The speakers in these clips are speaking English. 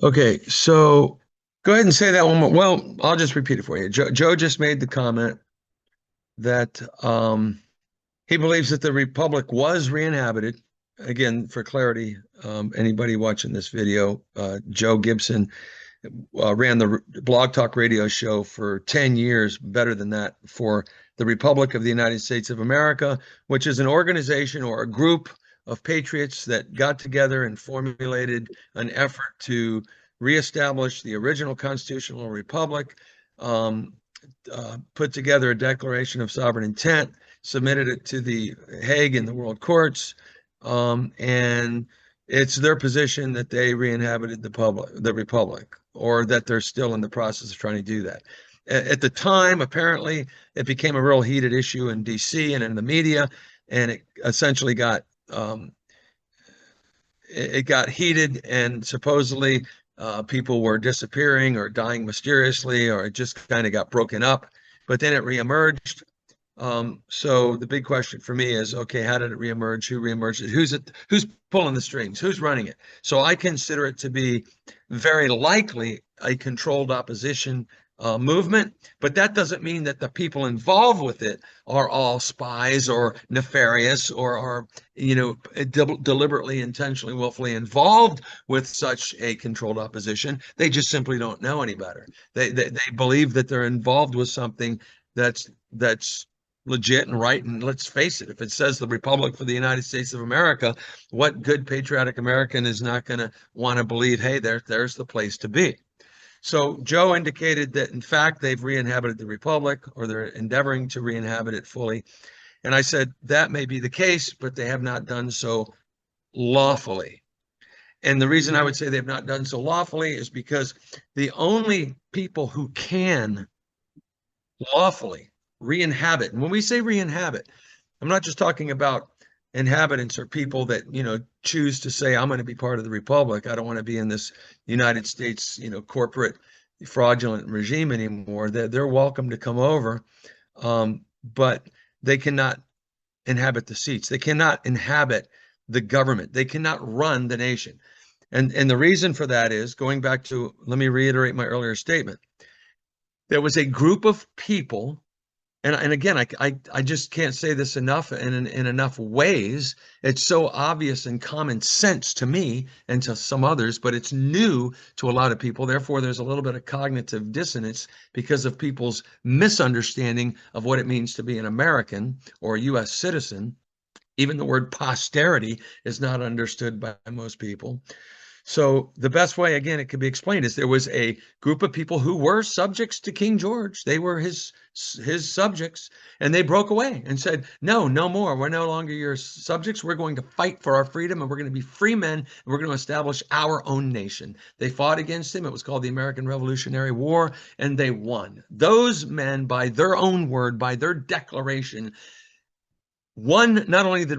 Okay, so go ahead and say that one more. Well, I'll just repeat it for you. Joe just made the comment that he believes that the Republic was re-inhabited. Again, for clarity, anybody watching this video, Joe Gibson ran the Blog Talk radio show for 10 years, better than that, for the Republic of the United States of America, which is an organization or a group of patriots that got together and formulated an effort to reestablish the original constitutional republic, um, put together a declaration of sovereign intent, submitted it to the Hague and the world courts, and it's their position that they re-inhabited the republic, or that they're still in the process of trying to do that. At the time, apparently, it became a real heated issue in D.C. and in the media, and it essentially got heated, and supposedly people were disappearing or dying mysteriously, or it just kind of got broken up. But then it reemerged. So the big question for me is, okay, how did it reemerge? Who reemerged it? Who's pulling the strings? Who's running it? So I consider it to be very likely a controlled opposition movement, but that doesn't mean that the people involved with it are all spies or nefarious or are, deliberately, intentionally, willfully involved with such a controlled opposition. They just simply don't know any better. They believe that they're involved with something that's legit and right. And let's face it, if it says the Republic for the United States of America, what good patriotic American is not going to want to believe, hey, there's the place to be? So Joe indicated that in fact they've re-inhabited the Republic, or they're endeavoring to re-inhabit it fully. And I said that may be the case, but they have not done so lawfully. And the reason I would say they've not done so lawfully is because the only people who can lawfully re-inhabit, and when we say re-inhabit, I'm not just talking about inhabitants or people that, choose to say, I'm going to be part of the Republic. I don't want to be in this United States, corporate fraudulent regime anymore. They're welcome to come over, but they cannot inhabit the seats. They cannot inhabit the government. They cannot run the nation. And the reason for that is, going back to, let me reiterate my earlier statement. There was a group of people, and again, I just can't say this enough in enough ways. It's so obvious and common sense to me and to some others, but it's new to a lot of people. Therefore, there's a little bit of cognitive dissonance because of people's misunderstanding of what it means to be an American or a U.S. citizen. Even the word posterity is not understood by most people. So the best way, again, it could be explained is there was a group of people who were subjects to King George. They were his subjects, and they broke away and said, no, no more. We're no longer your subjects. We're going to fight for our freedom, and we're going to be free men, and we're going to establish our own nation. They fought against him. It was called the American Revolutionary War, and they won. Those men, by their own word, by their declaration, won not only the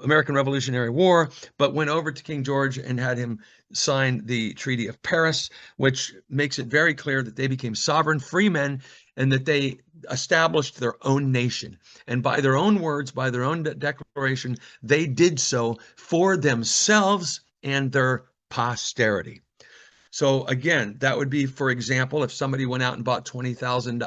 American Revolutionary War, but went over to King George and had him sign the Treaty of Paris, which makes it very clear that they became sovereign free men and that they established their own nation. And by their own words, by their own declaration, they did so for themselves and their posterity. So again, that would be, for example, if somebody went out and bought 20,000,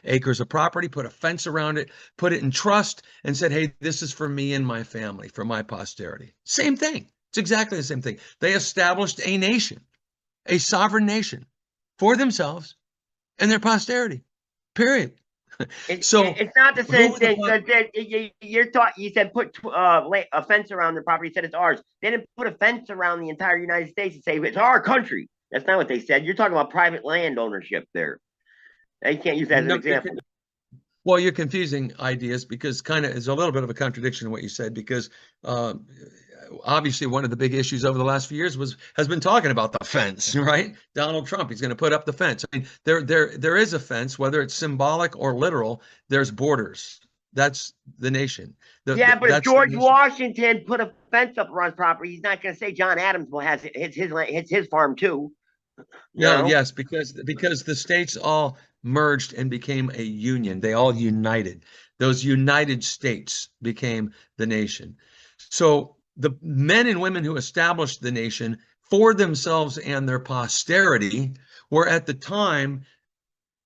acres of property, put a fence around it, put it in trust, and said, "Hey, this is for me and my family, for my posterity." Same thing. It's exactly the same thing. They established a nation, a sovereign nation, for themselves and their posterity. Period. So It's not the who same would the thing because you're taught. You said put a fence around the property. Said it's ours. They didn't put a fence around the entire United States and say it's our country. That's not what they said. You're talking about private land ownership there. You can't use that as an no, example. well, you're confusing ideas, because kind of is a little bit of a contradiction in what you said, because uh, obviously one of the big issues over the last few years has been talking about the fence, right? Donald Trump, he's going to put up the fence. I mean, there is a fence, whether it's symbolic or literal. There's borders. That's the nation. Yeah, but if That's the George nation. Washington put a fence up around his property, he's not going to say John Adams will has it's his farm too. You No, know, yes, because the states all merged and became a union. They all united. Those united states became the nation. So the men and women who established the nation for themselves and their posterity were at the time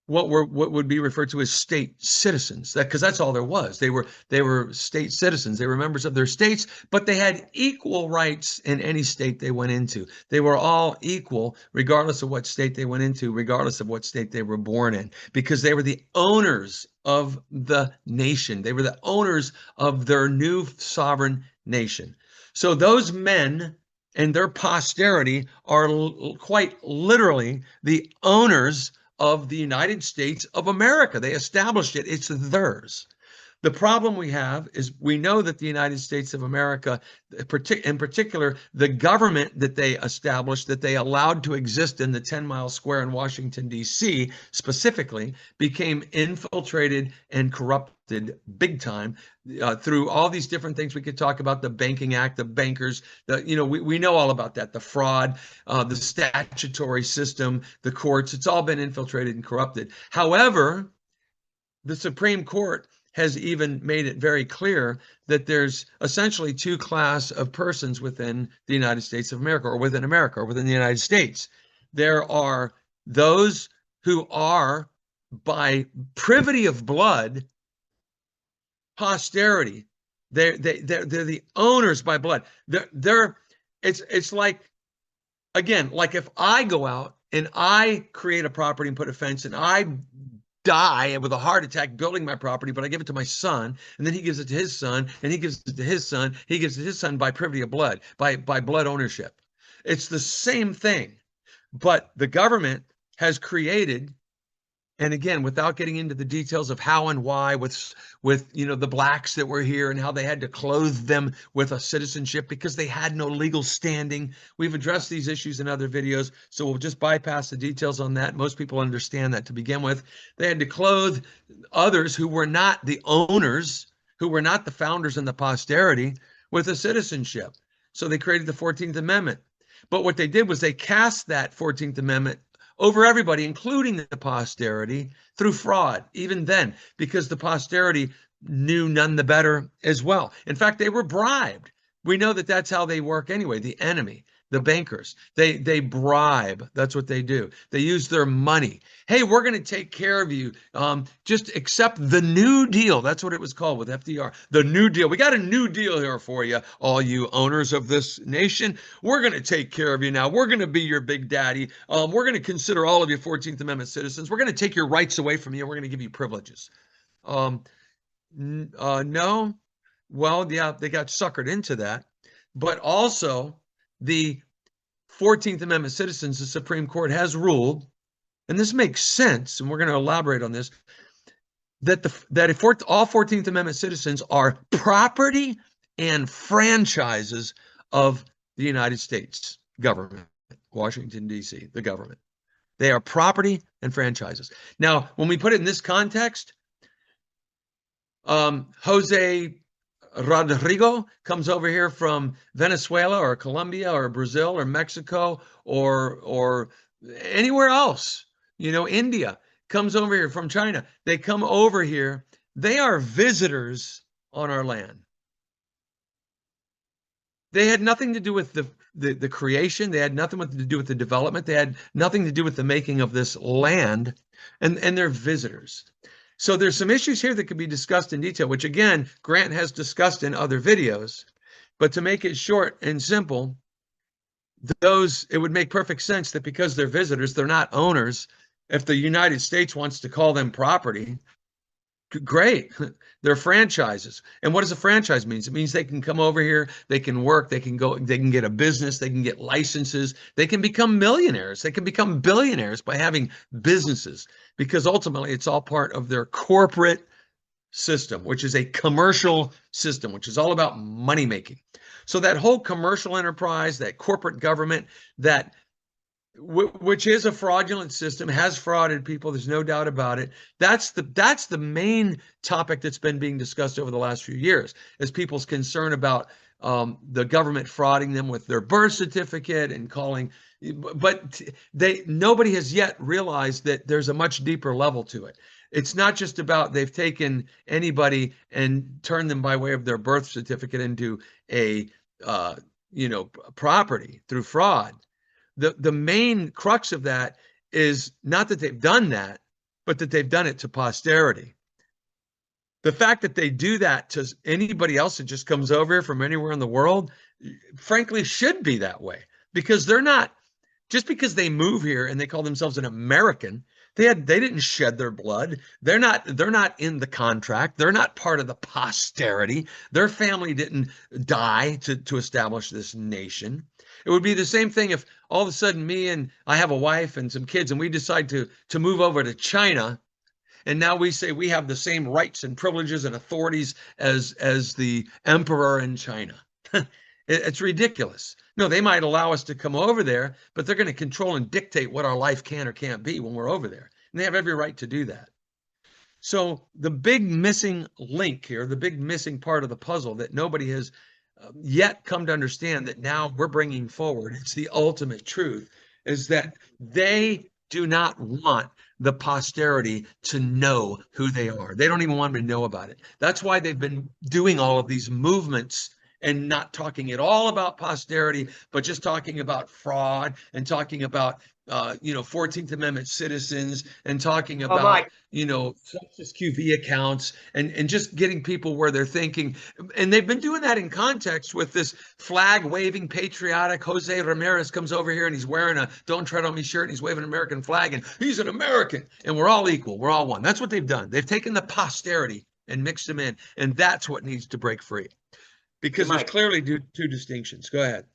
what would be referred to as state citizens. Because that's all there was. They were state citizens. They were members of their states, but they had equal rights in any state they went into. They were all equal, regardless of what state they went into, regardless of what state they were born in, because they were the owners of the nation. They were the owners of their new sovereign nation. So those men and their posterity are quite literally the owners of the United States of America. They established it. It's theirs. The problem we have is we know that the United States of America, in particular, the government that they established, that they allowed to exist in the 10-mile square in Washington, D.C., specifically, became infiltrated and corrupted big time through all these different things. We could talk about the Banking Act, the bankers, we know all about that, the fraud, the statutory system, the courts. It's all been infiltrated and corrupted. However, the Supreme Court has even made it very clear that there's essentially two classes of persons within the United States of America, or within America, or within the United States. There are those who are, by privity of blood, posterity. They're the owners by blood. It's like, again, like if I go out and I create a property and put a fence, and I die with a heart attack building my property, but I give it to my son, and then he gives it to his son, and he gives it to his son, he gives it to his son by privity of blood, by blood ownership. It's the same thing, but the government has created, and again, without getting into the details of how and why, with the blacks that were here and how they had to clothe them with a citizenship because they had no legal standing. We've addressed these issues in other videos, so we'll just bypass the details on that. Most people understand that to begin with. They had to clothe others who were not the owners, who were not the founders and the posterity, with a citizenship. So they created the 14th Amendment. But what they did was they cast that 14th Amendment over everybody, including the posterity, through fraud, even then, because the posterity knew none the better as well. In fact, they were bribed. We know that that's how they work anyway. The enemy, the bankers, they bribe. That's what they do. They use their money. Hey, we're going to take care of you. Just accept the New Deal. That's what it was called with FDR. The New Deal. We got a new deal here for you, all you owners of this nation. We're going to take care of you now. We're going to be your big daddy. We're going to consider all of you 14th Amendment citizens. We're going to take your rights away from you. We're going to give you privileges. No. Well, yeah, they got suckered into that. But also, the 14th Amendment citizens, the Supreme Court has ruled, and this makes sense, and we're going to elaborate on this, that if all 14th Amendment citizens are property and franchises of the United States government, Washington, D.C., the government. They are property and franchises. Now, when we put it in this context, Jose Rodrigo comes over here from Venezuela or Colombia or Brazil or Mexico or anywhere else, India, comes over here from China. They come over here. They are visitors on our land. They had nothing to do with the creation. They had nothing to do with the development. They had nothing to do with the making of this land, and they're visitors. So there's some issues here that could be discussed in detail, which again, Grant has discussed in other videos. But to make it short and simple, it would make perfect sense that because they're visitors, they're not owners. If the United States wants to call them property, great. They're franchises. And what does a franchise mean? It means they can come over here, they can work, they can get a business, they can get licenses, they can become millionaires, they can become billionaires by having businesses, because ultimately it's all part of their corporate system, which is a commercial system, which is all about money making. So that whole commercial enterprise, that corporate government, which is a fraudulent system, has frauded people. There's no doubt about it. That's the main topic that's been being discussed over the last few years, is people's concern about the government frauding them with their birth certificate and calling. But nobody has yet realized that there's a much deeper level to it. It's not just about they've taken anybody and turned them by way of their birth certificate into a property through fraud. the main crux of that is not that they've done that, but that they've done it to posterity. The fact that they do that to anybody else that just comes over here from anywhere in the world, frankly, should be that way, because they're not, just because they move here and they call themselves an American, they didn't shed their blood. They're not in the contract. They're not part of the posterity. Their family didn't die to establish this nation. It would be the same thing if all of a sudden me and I have a wife and some kids and we decide to move over to China, and now we say we have the same rights and privileges and authorities as the emperor in China. It's ridiculous. No, they might allow us to come over there, but they're going to control and dictate what our life can or can't be when we're over there. And they have every right to do that. So the big missing link here, the big missing part of the puzzle that nobody has yet come to understand, that now we're bringing forward, it's the ultimate truth, is that they do not want the posterity to know who they are. They don't even want them to know about it. That's why they've been doing all of these movements and not talking at all about posterity, but just talking about fraud and talking about 14th Amendment citizens, and talking Oh my, about, census QV accounts, and just getting people where they're thinking. And they've been doing that in context with this flag waving patriotic Jose Ramirez comes over here and he's wearing a "Don't Tread on Me" shirt and he's waving an American flag and he's an American and we're all equal. We're all one. That's what they've done. They've taken the posterity and mixed them in. And that's what needs to break free, because there's Mike. clearly two distinctions. Go ahead.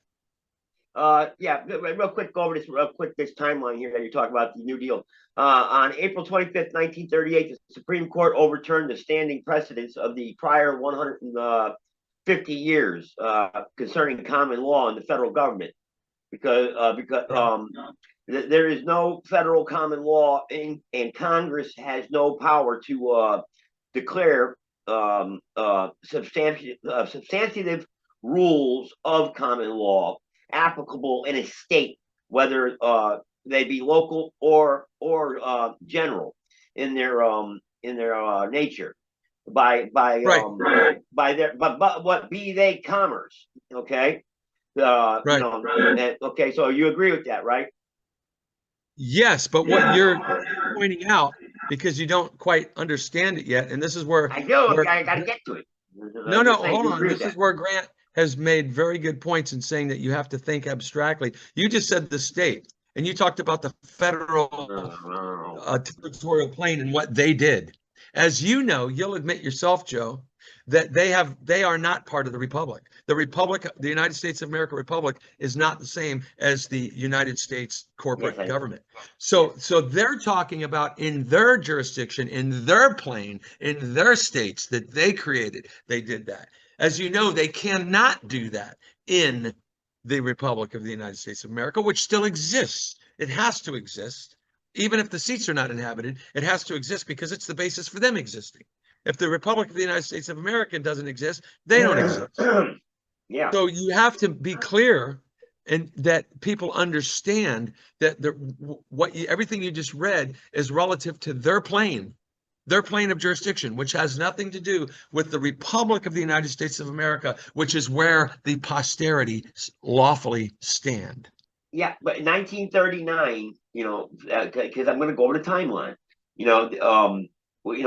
Yeah, real quick, go over this real quick, this timeline here that you're talking about, the New Deal. On April 25th, 1938, the Supreme Court overturned the standing precedents of the prior 150 years concerning common law in the federal government, because there is no federal common law, and Congress has no power to declare substantive rules of common law applicable in a state, whether they be local or general in their nature, by Right. their but what be they commerce. Okay, Right. okay, so you agree with that, right? Yes, but what you're pointing out, because you don't quite understand it yet, and this is I do. where I got to get to it. no, I'm no, just saying, hold you on. agree with This is that? where Grant has made very good points in saying that you have to think abstractly. You just said the state, and you talked about the federal territorial plane and what they did. As you know, you'll admit yourself, Joe, that they are not part of the republic. The republic, the United States of America republic, is not the same as the United States Yes, corporate I. government. So they're talking about in their jurisdiction, in their plane, in their states that they created, they did that. As you know, they cannot do that in the Republic of the United States of America, which still exists. It has to exist. Even if the seats are not inhabited, it has to exist because it's the basis for them existing. If the Republic of the United States of America doesn't exist, they don't exist. Yeah. So you have to be clear, and that people understand that everything you just read is relative to their plane of jurisdiction, which has nothing to do with the Republic of the United States of America, which is where the posterity lawfully stand. Yeah, but in 1939, because I'm going to go over the timeline, you know, um, what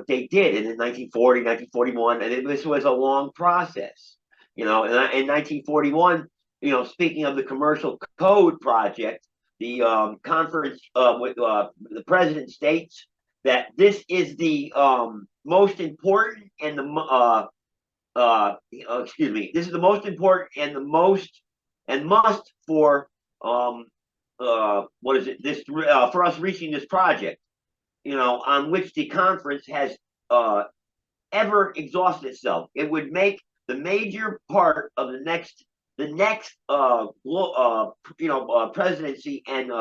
they did in 1940, 1941, and this was a long process, and in 1941, speaking of the Commercial Code Project, the conference with the president states that this is the most important and excuse me, this is the most important and the most and must for what is it, this for us reaching this project, on which the conference has uh ever exhausted itself. It would make the major part of the next presidency and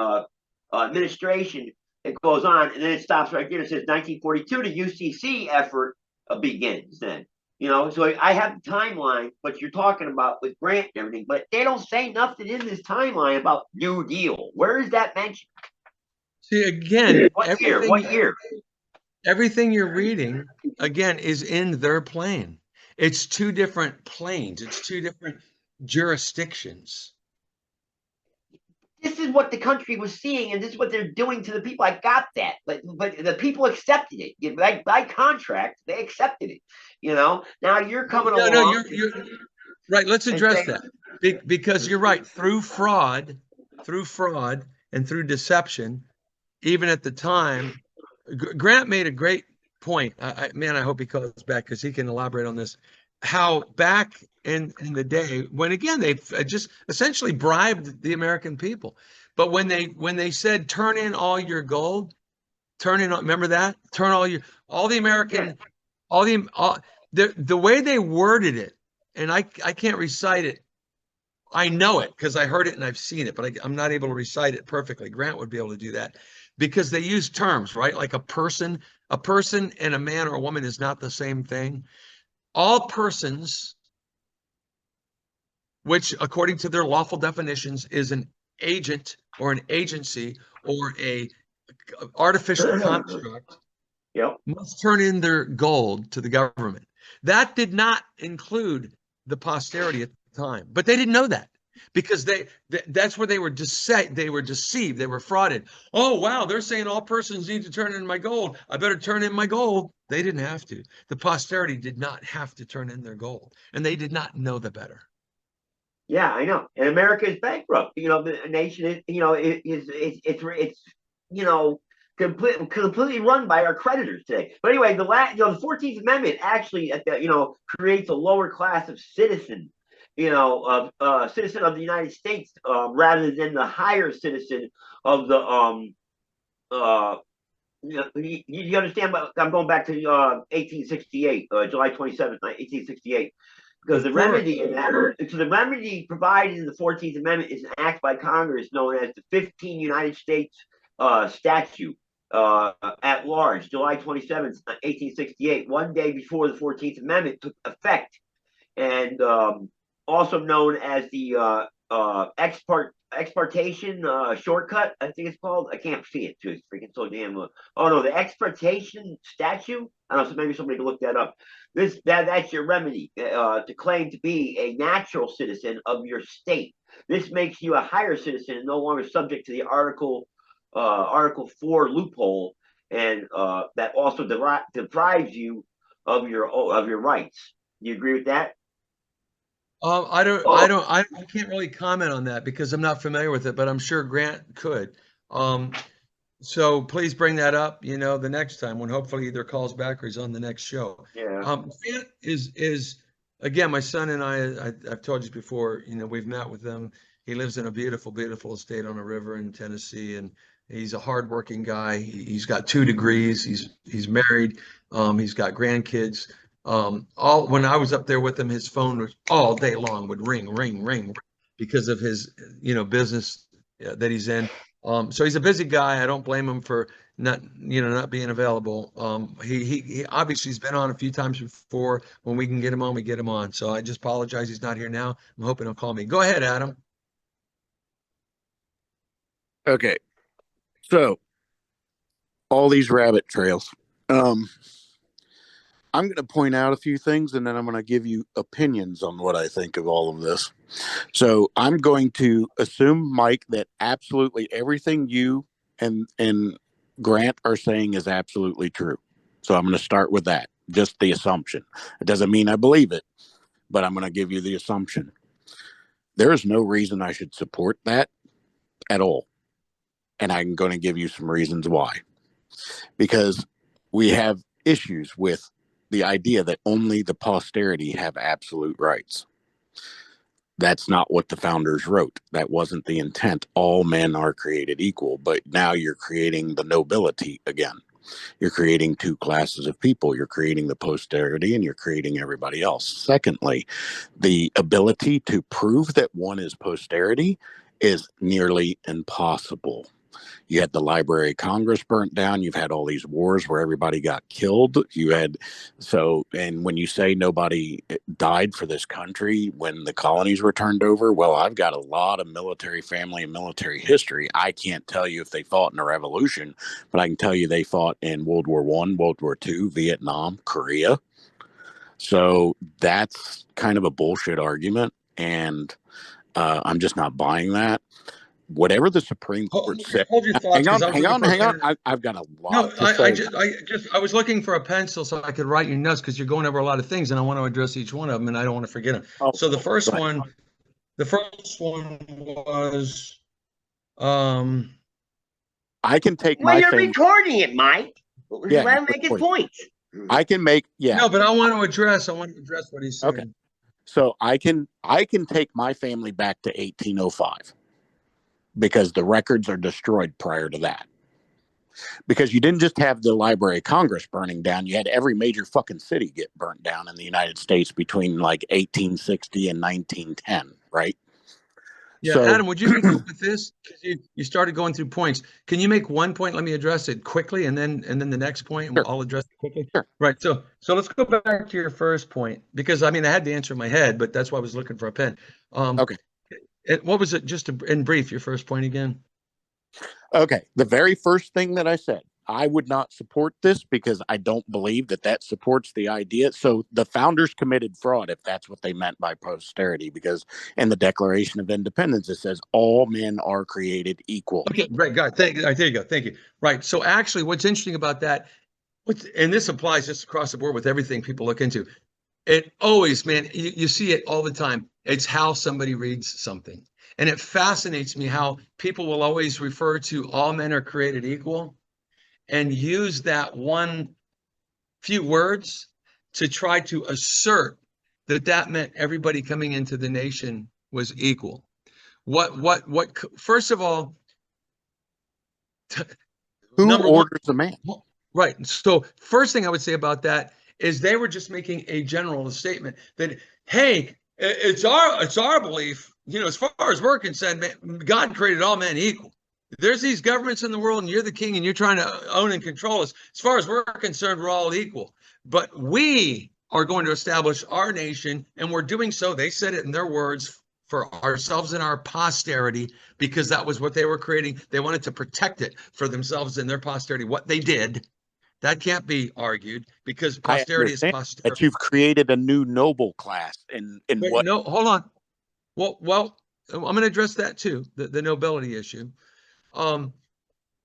administration. It goes on, and then it stops right there. It says 1942, the UCC effort begins then. So I have the timeline, but you're talking about with Grant and everything, but they don't say nothing in this timeline about New Deal. Where is that mentioned? See, again, What year? What year? everything you're reading, again, is in their plane. It's two different planes. It's two different jurisdictions. is what the country was seeing, and this is what they're doing to the people. I got that, but the people accepted it. By contract, they accepted it. Now you're coming No, no, along you're right. Let's and address saying, that because you're right. Through fraud, and through deception, even at the time, Grant made a great point. Man, I hope he calls back because he can elaborate on this. How back in the day, when again they just essentially bribed the American people, but when they said turn in all your gold, turn in, remember that? Turn all the yeah, American, all the way they worded it, and I can't recite it. I know it because I heard it and I've seen it, but I'm not able to recite it perfectly. Grant would be able to do that because they use terms, right? Like a person and a man or a woman is not the same thing. All persons, which according to their lawful definitions is an agent or an agency or a artificial construct, yep, must turn in their gold to the government. That did not include the posterity at the time, but they didn't know that because that's where they were deceived. They were deceived. They were frauded. Oh wow, they're saying all persons need to turn in my gold. I better turn in my gold. They didn't have to. The posterity did not have to turn in their gold, and they did not know the better. yeah, I know. And America is bankrupt. The nation is, it's completely run by our creditors today. But anyway, the 14th Amendment actually, creates a lower class of citizen, citizen of the United States, rather than the higher citizen of the uh you understand? I'm going back to 1868, July 27th, 1868, because Of course. the remedy provided in the 14th Amendment is an act by Congress known as the 15 United States Statute at large, July 27th, 1868, one day before the 14th Amendment took effect, and also known as the exportation shortcut. I think it's called. I can't see it too. It's freaking so damn. Oh no, the exportation statute. I don't know. So maybe somebody can look that up. That's your remedy to claim to be a natural citizen of your state. This makes you a higher citizen and no longer subject to the Article 4 loophole, and that also deprives you of your rights. Do you agree with that? I can't really comment on that because I'm not familiar with it, but I'm sure Grant could. Um, So please bring that up, the next time when hopefully either calls back or he's on the next show. Yeah. Grant is again, my son and I've told you before, we've met with him. He lives in a beautiful, beautiful estate on a river in Tennessee, and he's a hardworking guy. He's got 2 degrees. He's married. He's got grandkids. All when I was up there with him, his phone was all day long would ring, ring, ring, because of his, business that he's in. So he's a busy guy. I don't blame him for not being available. He obviously has been on a few times before. When we can get him on, we get him on. So I just apologize he's not here now. I'm hoping he'll call me. Go ahead, Adam. Okay, so all these rabbit trails. Um, I'm going to point out a few things and then I'm going to give you opinions on what I think of all of this. So I'm going to assume, Mike, that absolutely everything you and Grant are saying is absolutely true. So I'm going to start with that, just the assumption. It doesn't mean I believe it, but I'm going to give you the assumption. There is no reason I should support that at all. And I'm going to give you some reasons why. Because we have issues with the idea that only the posterity have absolute rights. That's not what the founders wrote. That wasn't the intent. All men are created equal, but now you're creating the nobility again. You're creating 2 classes of people. You're creating the posterity and you're creating everybody else. Secondly, the ability to prove that one is posterity is nearly impossible. You had the Library of Congress burnt down. You've had all these wars where everybody got killed. And when you say nobody died for this country when the colonies were turned over, well, I've got a lot of military family and military history. I can't tell you if they fought in a revolution, but I can tell you they fought in World War I, World War II, Vietnam, Korea. So that's kind of a bullshit argument, and I'm just not buying that. whatever the Supreme Court said. Hold your thoughts, because I was looking for a Hang on. pen. I've got a No, lot to say. I was looking for a pencil so I could write your notes, because you're going over a lot of things and I want to address each one of them and I don't want to forget them. Oh, So go ahead. the first one was, I can take Well, my you're family. recording it, Mike. Yeah, Let him make his points. I can make no, but I want to address what he's saying. Okay. So I can take my family back to 1805 because the records are destroyed prior to that. Because you didn't just have the Library of Congress burning down, you had every major fucking city get burnt down in the United States between like 1860 and 1910, right? Yeah, So, Adam, would you be cool with this? Because you started going through points. Can you make one point? Let me address it quickly, and then the next point, and Sure. I'll address it quickly. Sure. Right. So let's go back to your first point, because I mean I had the answer in my head, but that's why I was looking for a pen. Okay. What was it? Just in brief, your first point again. Okay. The very first thing that I said, I would not support this because I don't believe that supports the idea. So the founders committed fraud, if that's what they meant by posterity, because in the Declaration of Independence, it says all men are created equal. Okay, right, got it. There you go. Thank you. Right. So actually, what's interesting about that, and this applies just across the board with everything people look into, it always, man, you see it all the time. It's how somebody reads something. And it fascinates me how people will always refer to all men are created equal and use that one few words to try to assert that meant everybody coming into the nation was equal. First of all, Who orders a man? Right. So first thing I would say about that is they were just making a general statement that, hey, it's our belief, as far as we're concerned, God created all men equal. There's these governments in the world and you're the king and you're trying to own and control us. As far as we're concerned, we're all equal. But we are going to establish our nation, and we're doing so, they said it in their words, for ourselves and our posterity, because that was what they were creating. They wanted to protect it for themselves and their posterity. What they did, that can't be argued, because posterity is posterity. That you've created a new noble class in what? No, hold on. Well, I'm going to address that too, the nobility issue.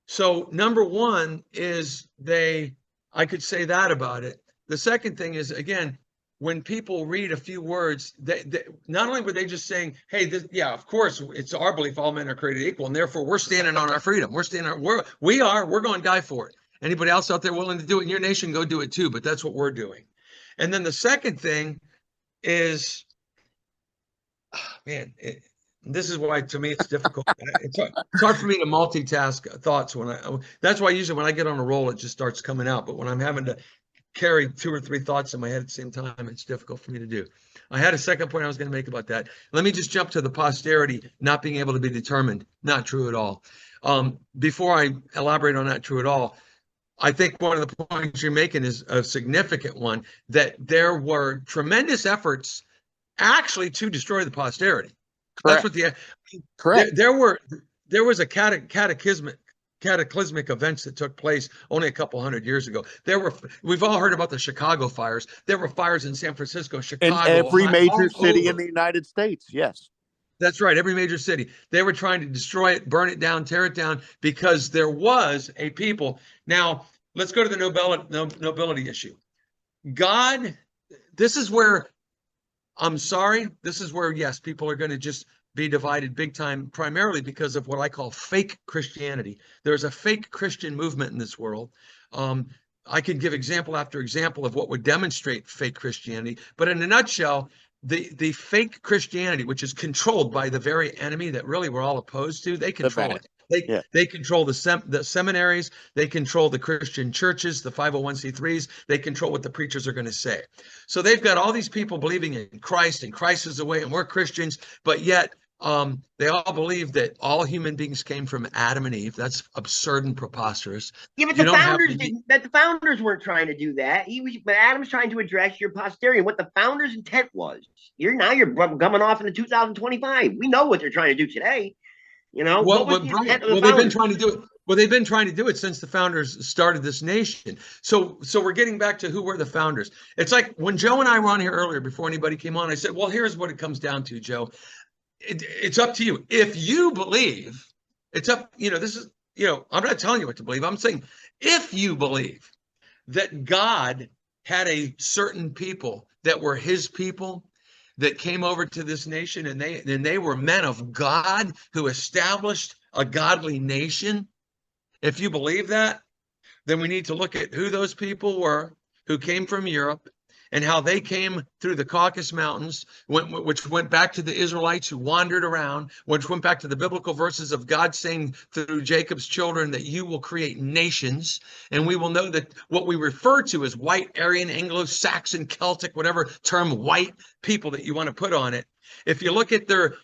So number one is I could say that about it. The second thing is, again, when people read a few words, they not only were they just saying, hey, of course, it's our belief all men are created equal, and therefore we're standing on our freedom. We're going to die for it. Anybody else out there willing to do it in your nation, go do it too. But that's what we're doing. And then the second thing is, man, this is why, to me, it's difficult. It's hard for me to multitask thoughts that's why usually when I get on a roll, it just starts coming out. But when I'm having to carry 2 or 3 thoughts in my head at the same time, it's difficult for me to do. I had a second point I was going to make about that. Let me just jump to the posterity not being able to be determined. Not true at all. Before I elaborate on not true at all, I think one of the points you're making is a significant one, that there were tremendous efforts actually to destroy the posterity. Correct. That's what correct. There was a cataclysmic events that took place only a couple hundred years ago. We've all heard about the Chicago fires. There were fires in San Francisco, Chicago, in every major city over. in the United States. Yes. That's right. Every major city. They were trying to destroy it, burn it down, tear it down, because there was a people. Now, let's go to the nobility issue. God, this is where, I'm sorry, this is where, yes, people are going to just be divided big time, primarily because of what I call fake Christianity. There's a fake Christian movement in this world. I could give example after example of what would demonstrate fake Christianity, but in a nutshell, the fake Christianity, which is controlled by the very enemy that really we're all opposed to, they control it. They control the seminaries, they control the Christian churches, the 501c3s, they control what the preachers are going to say. So they've got all these people believing in Christ, and Christ is the way, and we're Christians, but yet they all believe that all human beings came from Adam and Eve. That's absurd and preposterous. Yeah, but the founders weren't trying to do that. But Adam's trying to address your posterity and what the founders' intent was. You're coming off into 2025. We know what they're trying to do today. What was the intent of the founders? They've been trying to do it. Well, they've been trying to do it since the founders started this nation. So we're getting back to who were the founders. It's like when Joe and I were on here earlier, before anybody came on, I said, well, here's what it comes down to, Joe. It's up to you. If you believe It's up, this is, I'm not telling you what to believe. I'm saying if you believe that God had a certain people that were his people that came over to this nation, and they were men of God who established a godly nation. If you believe that, then we need to look at who those people were who came from Europe and how they came through the Caucasus Mountains, which went back to the Israelites who wandered around, which went back to the biblical verses of God saying through Jacob's children that you will create nations. And we will know that what we refer to as white, Aryan, Anglo-Saxon, Celtic, whatever term white people that you want to put on it. If you look at their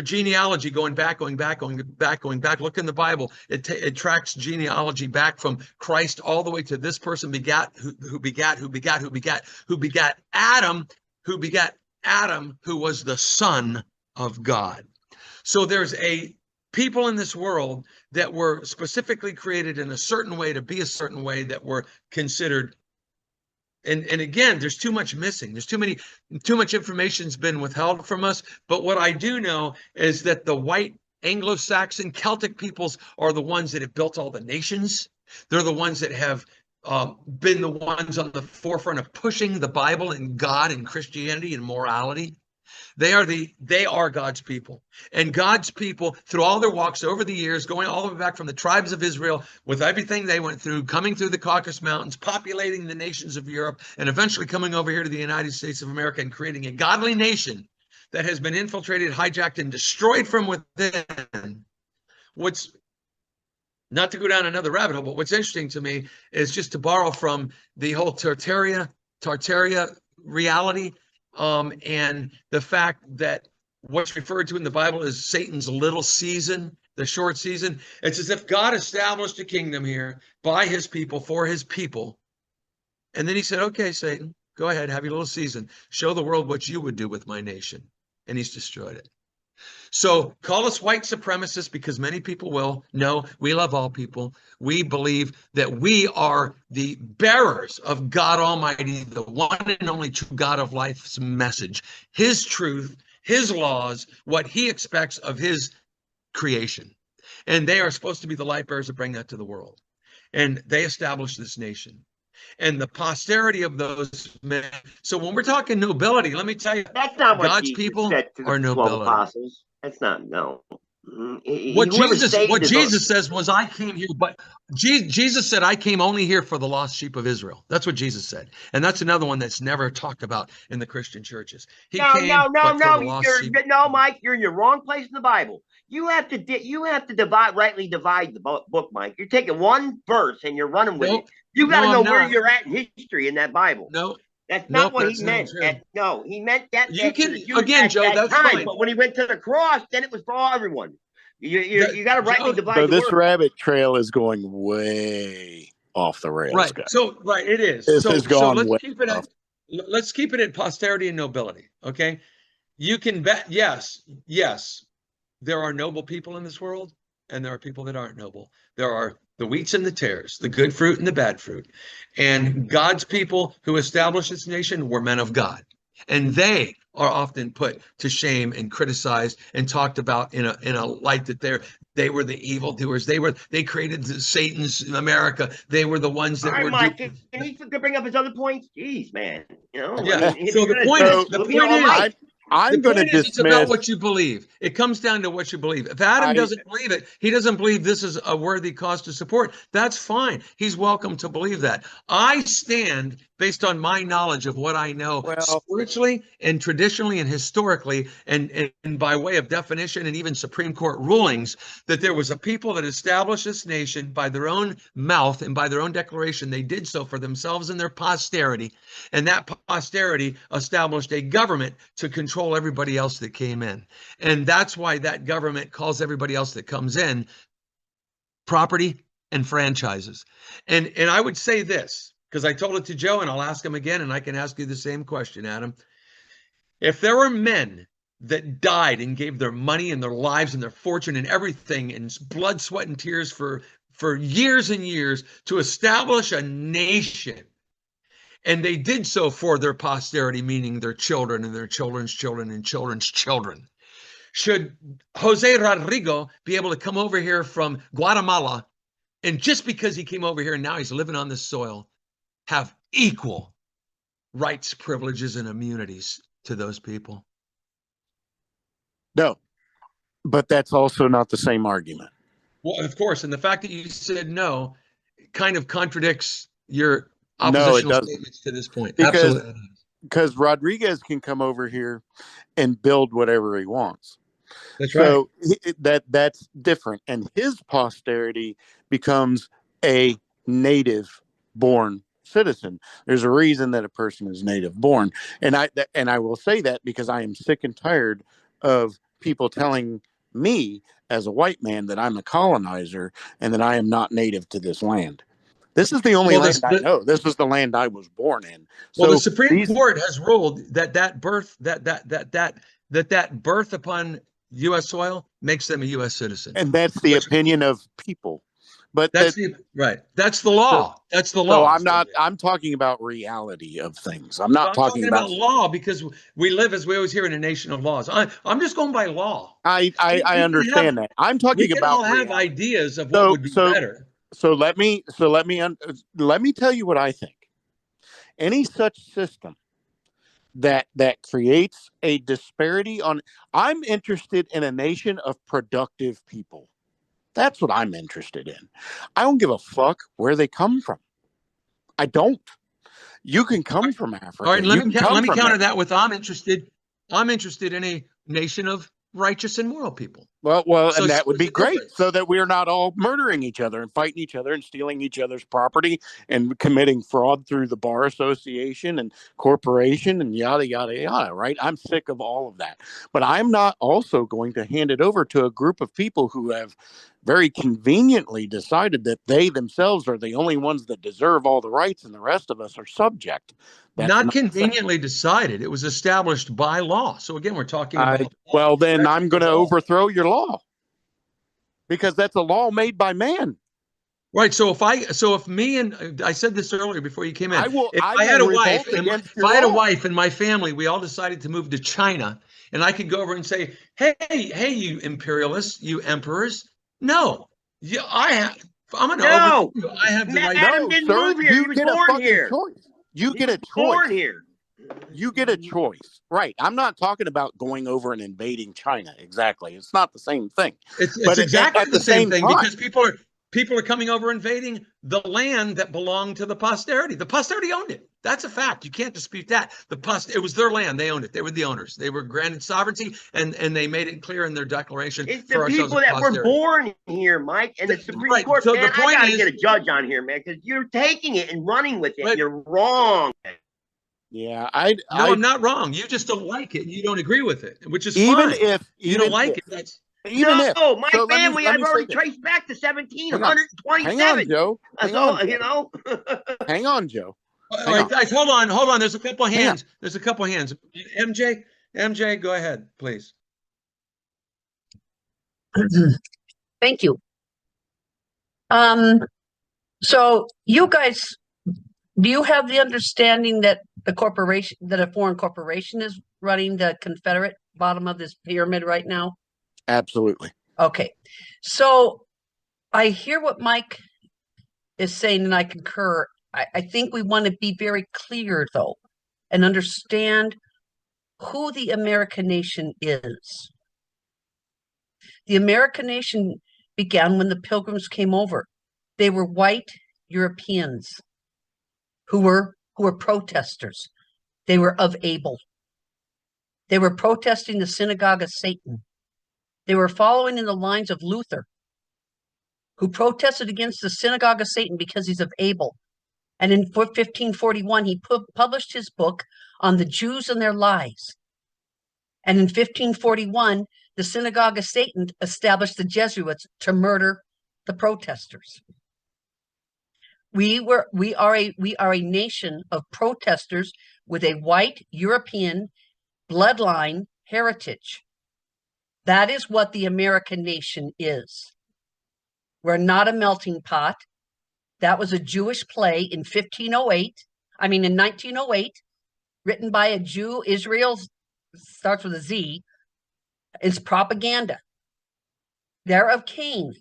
genealogy going back. Look in the Bible. It tracks genealogy back from Christ all the way to this person begat, who begat Adam, who was the Son of God. So there's a people in this world that were specifically created in a certain way to be a certain way that were considered. And again, there's too much missing. There's too much information's been withheld from us. But what I do know is that the white Anglo-Saxon Celtic peoples are the ones that have built all the nations. They're the ones that have been the ones on the forefront of pushing the Bible and God and Christianity and morality. They are God's people. And God's people, through all their walks over the years, going all the way back from the tribes of Israel, with everything they went through, coming through the Caucasus Mountains, populating the nations of Europe, and eventually coming over here to the United States of America and creating a godly nation that has been infiltrated, hijacked, and destroyed from within. What's not to go down another rabbit hole, but what's interesting to me is just to borrow from the whole Tartaria reality. And the fact that what's referred to in the Bible as Satan's little season, the short season, it's as if God established a kingdom here by his people, for his people. And then he said, okay, Satan, go ahead, have your little season. Show the world what you would do with my nation. And he's destroyed it. So call us white supremacists, because many people will. No, we love all people. We believe that we are the bearers of God Almighty, the one and only true God of life's message, his truth, his laws, what he expects of his creation. And they are supposed to be the light bearers that bring that to the world. And they established this nation. And the posterity of those men. So when we're talking nobility, let me tell you, that's not what God's Jesus people said to the are 12 nobility. apostles. That's not, no. What Jesus says was, I came here, but Jesus said, I came only here for the lost sheep of Israel. That's what Jesus said. And that's another one that's never talked about in the Christian churches. He came for the lost sheep. No, Mike, you're in your wrong place in the Bible. You have to rightly divide the book, Mike. You're taking one verse and you're running with it. You got to know where you're at in history in that Bible. No, that's not what he meant. No, he meant that. You can, again, Joe, that's fine. But when he went to the cross, then it was for everyone. You got to rightly divide. So this rabbit trail is going way off the rails, right? Guys. So it is. This has gone let's keep it at posterity and nobility. Okay, you can bet. Yes, there are noble people in this world, and there are people that aren't noble. There are the wheats and the tares, the good fruit and the bad fruit. And God's people who established this nation were men of God. And they are often put to shame and criticized and talked about in a light that they were the evildoers. They created Satan's America. They were the ones that were. Mike, can he bring up his other points? Jeez, man. Yeah. So the point is, I'm going to dismiss. It's about what you believe. It comes down to what you believe. If Adam doesn't believe it, he doesn't believe this is a worthy cause to support. That's fine. He's welcome to believe that. I stand based on my knowledge of what I know spiritually and traditionally and historically and by way of definition and even Supreme Court rulings, that there was a people that established this nation by their own mouth and by their own declaration. They did so for themselves and their posterity. And that posterity established a government to control everybody else that came in. And that's why that government calls everybody else that comes in property and franchises. And I would say this, because I told it to Joe, and I'll ask him again, and I can ask you the same question, Adam. If there were men that died and gave their money and their lives and their fortune and everything in blood, sweat, and tears for years and years to establish a nation, and they did so for their posterity, meaning their children and their children's children and children's children, should Jose Rodrigo be able to come over here from Guatemala, and just because he came over here and now he's living on this soil, have equal rights, privileges, and immunities to those people? No, but that's also not the same argument. Well, of course, and the fact that you said no kind of contradicts your No, it oppositional doesn't. statements to this point. Because Absolutely. because Rodriguez can come over here and build whatever he wants. That's right. So that's different, and his posterity becomes a native born citizen. There's a reason that a person is native born, and I will say that because I am sick and tired of people telling me as a white man that I'm a colonizer and that I am not native to this land. This is the only land I know. This is the land I was born in. Well, So the Supreme Court has ruled that birth upon U.S. soil makes them a U.S. citizen, and that's the opinion of people. But that's right. That's the law. That's the law. So I'm talking about reality of things. I'm not talking about law, because we live, as we always hear, in a nation of laws. I'm just going by law. I understand that. I'm talking about. We can all have ideas of what would be better. So let me tell you what I think. Any such system that creates a disparity on. I'm interested in a nation of productive people. That's what I'm interested in. I don't give a fuck where they come from. I don't. You can come from Africa. All right, let me counter that with I'm interested in a nation of righteous and moral people. Well, and that would be great, so that we're not all murdering each other and fighting each other and stealing each other's property and committing fraud through the bar association and corporation and yada, yada, yada, right? I'm sick of all of that. But I'm not also going to hand it over to a group of people who have very conveniently decided that they themselves are the only ones that deserve all the rights and the rest of us are subject. That's not conveniently decided. It was established by law. So again, we're talking about well, then I'm going to overthrow your law, because that's a law made by man. Right. So if me and I said this earlier before you came in, if I had a wife and my family, we all decided to move to China, and I could go over and say, hey, you imperialists, you emperors, no, I have the right. Adam didn't move here. He was born here. You get a choice. Born here. You get a choice, right? I'm not talking about going over and invading China. Exactly, it's not the same thing. It's exactly the same thing, because people are coming over invading the land that belonged to the posterity. The posterity owned it. That's a fact. You can't dispute that. It was their land. They owned it. They were the owners. They were granted sovereignty, and they made it clear in their declaration. It's the people that were born here, Mike, and the Supreme Court. So man, I gotta get a judge on here, man, because you're taking it and running with it. Right. You're wrong. Yeah, I'm not wrong. You just don't like it. You don't agree with it, which is fine. If you don't like it, that's my family, I've already traced back to 1727. Hang on, Joe. Hang on, Hang on, Joe. All right, guys, hold on. There's a couple of hands. MJ, go ahead, please. Thank you. So you guys, do you have the understanding that a foreign corporation is running the Confederate bottom of this pyramid right now? Absolutely. Okay. So I hear what Mike is saying, and I concur. I think we want to be very clear, though, and understand who the American nation is. The American nation began when the Pilgrims came over. They were white Europeans who were protesters. They were of able. They were protesting the synagogue of Satan. They were following in the lines of Luther, who protested against the synagogue of Satan because he's of able. And in 1541, he published his book on the Jews and their lies. And in 1541, the synagogue of Satan established the Jesuits to murder the protesters. We are a nation of protesters with a white European bloodline heritage. That is what the American nation is. We're not a melting pot. That was a Jewish play in 1908, written by a Jew. Israel starts with a Z. It's propaganda. They're of Cain.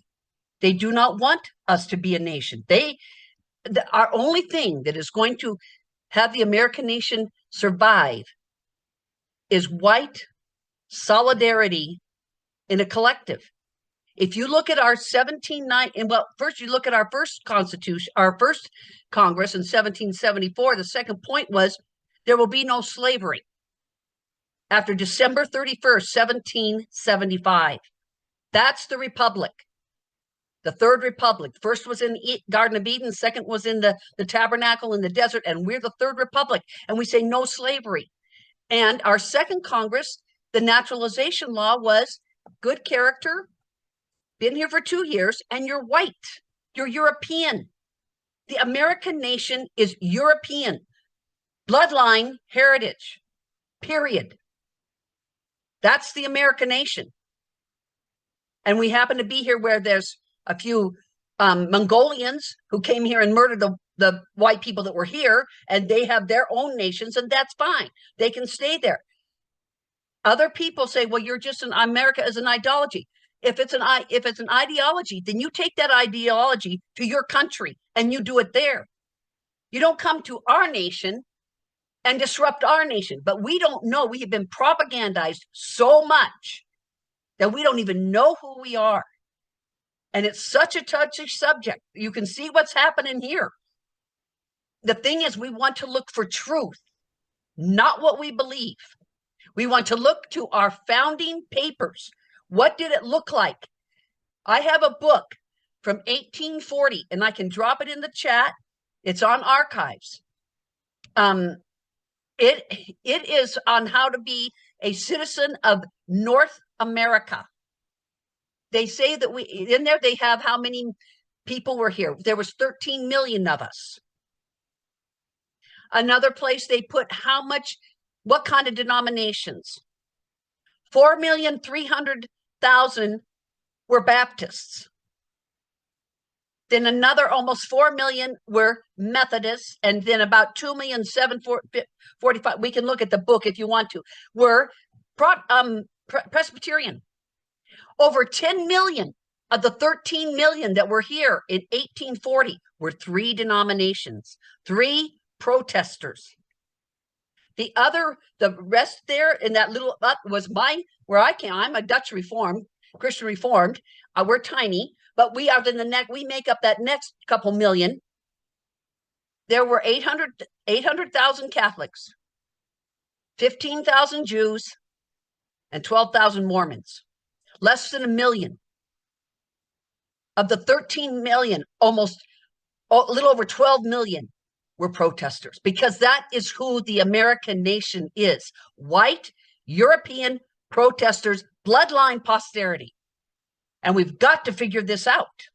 They do not want us to be a nation. Our only thing that is going to have the American nation survive is white solidarity in a collective. If you look at our 1790, well, first you look at our first Constitution, our first Congress in 1774, the second point was there will be no slavery after December 31st, 1775. That's the Republic. The Third Republic. First was in the Garden of Eden, second was in the tabernacle in the desert, and we're the Third Republic. And we say no slavery. And our second Congress, the naturalization law was good character, been here for 2 years, and you're white. You're European. The American nation is European. Bloodline, heritage, period. That's the American nation. And we happen to be here where there's a few Mongolians who came here and murdered the white people that were here, and they have their own nations, and that's fine. They can stay there. Other people say, well, you're just America is an ideology. If it's an ideology, then you take that ideology to your country and you do it there. You don't come to our nation and disrupt our nation. But we don't know. We have been propagandized so much that we don't even know who we are. And it's such a touchy subject. You can see what's happening here. The thing is, we want to look for truth, not what we believe. We want to look to our founding papers. What did it look like? I have a book from 1840, and I can drop it in the chat. It's on archives. It is on how to be a citizen of North America. They say that in there they have how many people were here. There was 13 million of us. Another place they put what kind of denominations? 4,300,000 were Baptists. Then another almost 4 million were Methodists, and then about 2,745,000, we can look at the book if you want to, were Presbyterian. Over 10 million of the 13 million that were here in 1840 were 3 denominations, 3 protesters. The rest there in that little was where I came. I'm a Dutch Reformed, Christian Reformed. We're tiny, but we make up that next couple million. There were 800,000 Catholics, 15,000 Jews, and 12,000 Mormons. Less than 1 million. Of the 13 million, almost a little over 12 million were protesters, because that is who the American nation is. White, European protesters, bloodline posterity. And we've got to figure this out,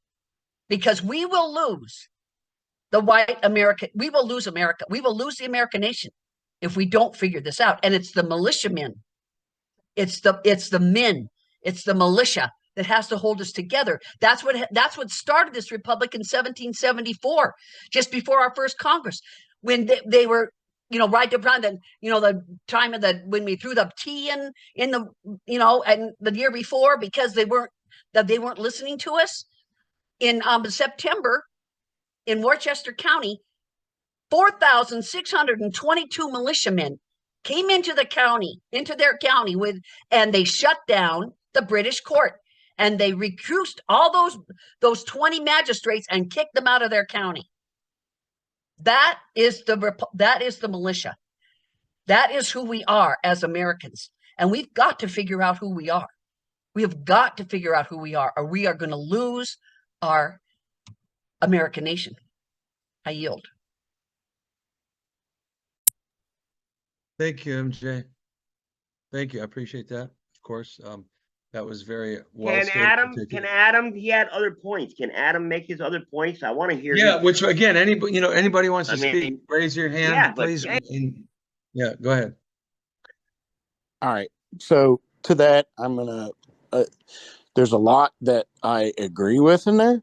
because we will lose the white America. We will lose America. We will lose the American nation if we don't figure this out. And it's the militiamen. It's the men. It's the militia that has to hold us together. That's what started this republic in 1774, just before our first Congress, when they were, right around the time of when we threw the tea in the, and the year before, because they weren't listening to us. In September, in Worcester County, 4,622 militiamen came into their county, and they shut down the British court, and they recused all those 20 magistrates and kicked them out of their county. That is the militia. That is who we are as Americans, and we've got to figure out who we are. We have got to figure out who we are, or we are going to lose our American nation. I yield. Thank you, MJ. Thank you. I appreciate that. Of course, that was very well Can stated. Adam? He had other points. Can Adam make his other points? I want to hear. Yeah, which again, anybody wants to speak, raise your hand, yeah, please. Yeah, go ahead. All right. So to that, I'm gonna. There's a lot that I agree with in there,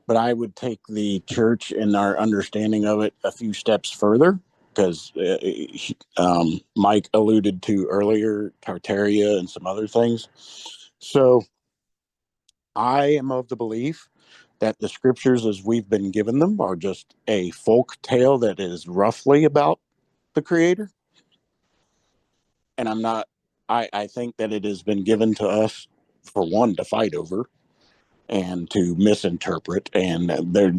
but I would take the church and our understanding of it a few steps further. because Mike alluded to earlier Tartaria and some other things. So I am of the belief that the scriptures as we've been given them are just a folk tale that is roughly about the creator. And I think that it has been given to us for one to fight over and to misinterpret. And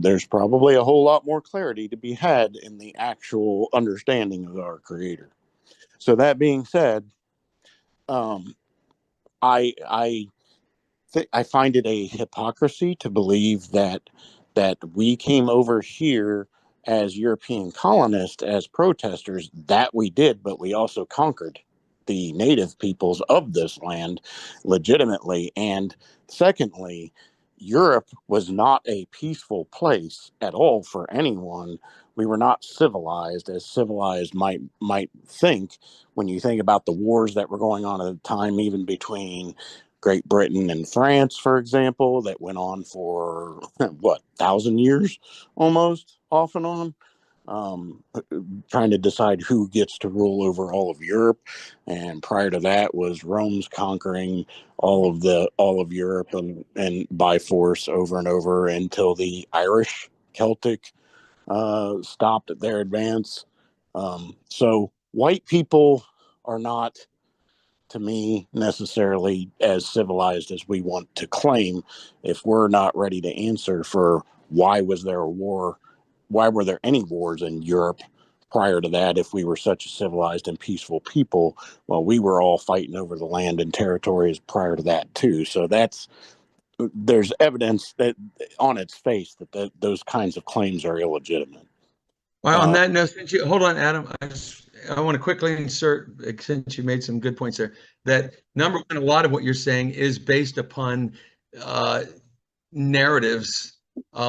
there's probably a whole lot more clarity to be had in the actual understanding of our creator. So that being said, um, I I find it a hypocrisy to believe that we came over here as European colonists, as protesters. That we did, but we also conquered the native peoples of this land legitimately. And secondly, Europe was not a peaceful place at all for anyone. We were not civilized as civilized might think when you think about the wars that were going on at the time, even between Great Britain and France, for example, that went on for what, 1,000 years almost, off and on, trying to decide who gets to rule over all of Europe. And prior to that was Rome's conquering all of Europe and by force over and over until the Irish Celtic stopped at their advance. So white people are not, to me, necessarily as civilized as we want to claim if we're not ready to answer for why was there a war, why were there any wars in Europe prior to that if we were such a civilized and peaceful people. Well, we were all fighting over the land and territories prior to that too. So there's evidence that on its face that those kinds of claims are illegitimate. Well, on that note, hold on, Adam. I want to quickly insert, since you made some good points there, that number one, a lot of what you're saying is based upon narratives.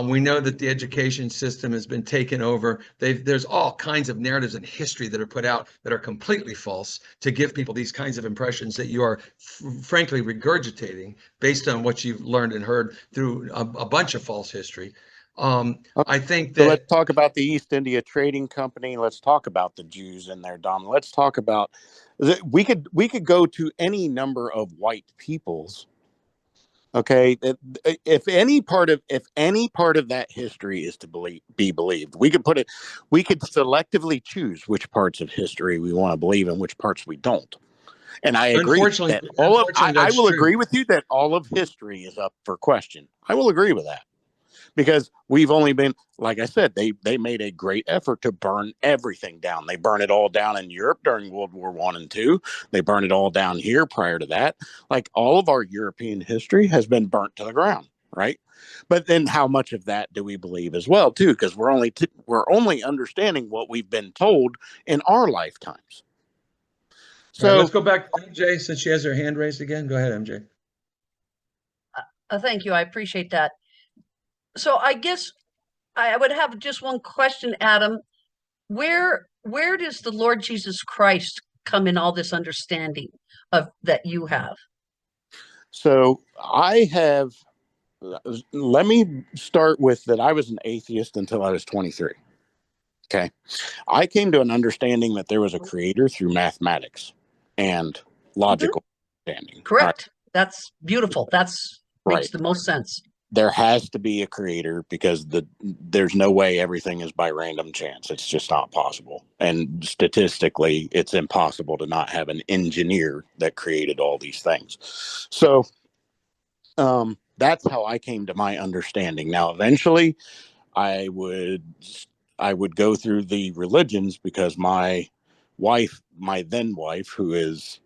We know that the education system has been taken over. There's all kinds of narratives and history that are put out that are completely false to give people these kinds of impressions that you are frankly regurgitating based on what you've learned and heard through a bunch of false history. I think that. So let's talk about the East India Trading Company. Let's talk about the Jews and their dominance. Let's talk about we could go to any number of white peoples. Okay, if any part of that history is to be believed, we could selectively choose which parts of history we want to believe and which parts we don't. And I agree that I will agree with you that all of history is up for question. I will agree with that. Because we've only been, like I said, they made a great effort to burn everything down. They burned it all down in Europe during World War I and II. They burned it all down here prior to that. Like all of our European history has been burnt to the ground, right? But then how much of that do we believe as well, too? Because we're only understanding what we've been told in our lifetimes. So right, let's go back to MJ since she has her hand raised again. Go ahead, MJ. Thank you. I appreciate that. So I guess I would have just one question, Adam. Where does the Lord Jesus Christ come in all this understanding of that you have? So let me start with that. I was an atheist until I was 23. Okay. I came to an understanding that there was a creator through mathematics and logical understanding. Correct. Right. That's beautiful. That's makes the most sense. There has to be a creator because there's no way everything is by random chance. It's just not possible. And statistically, it's impossible to not have an engineer that created all these things. So that's how I came to my understanding. Now, eventually, I would go through the religions because my then wife, who is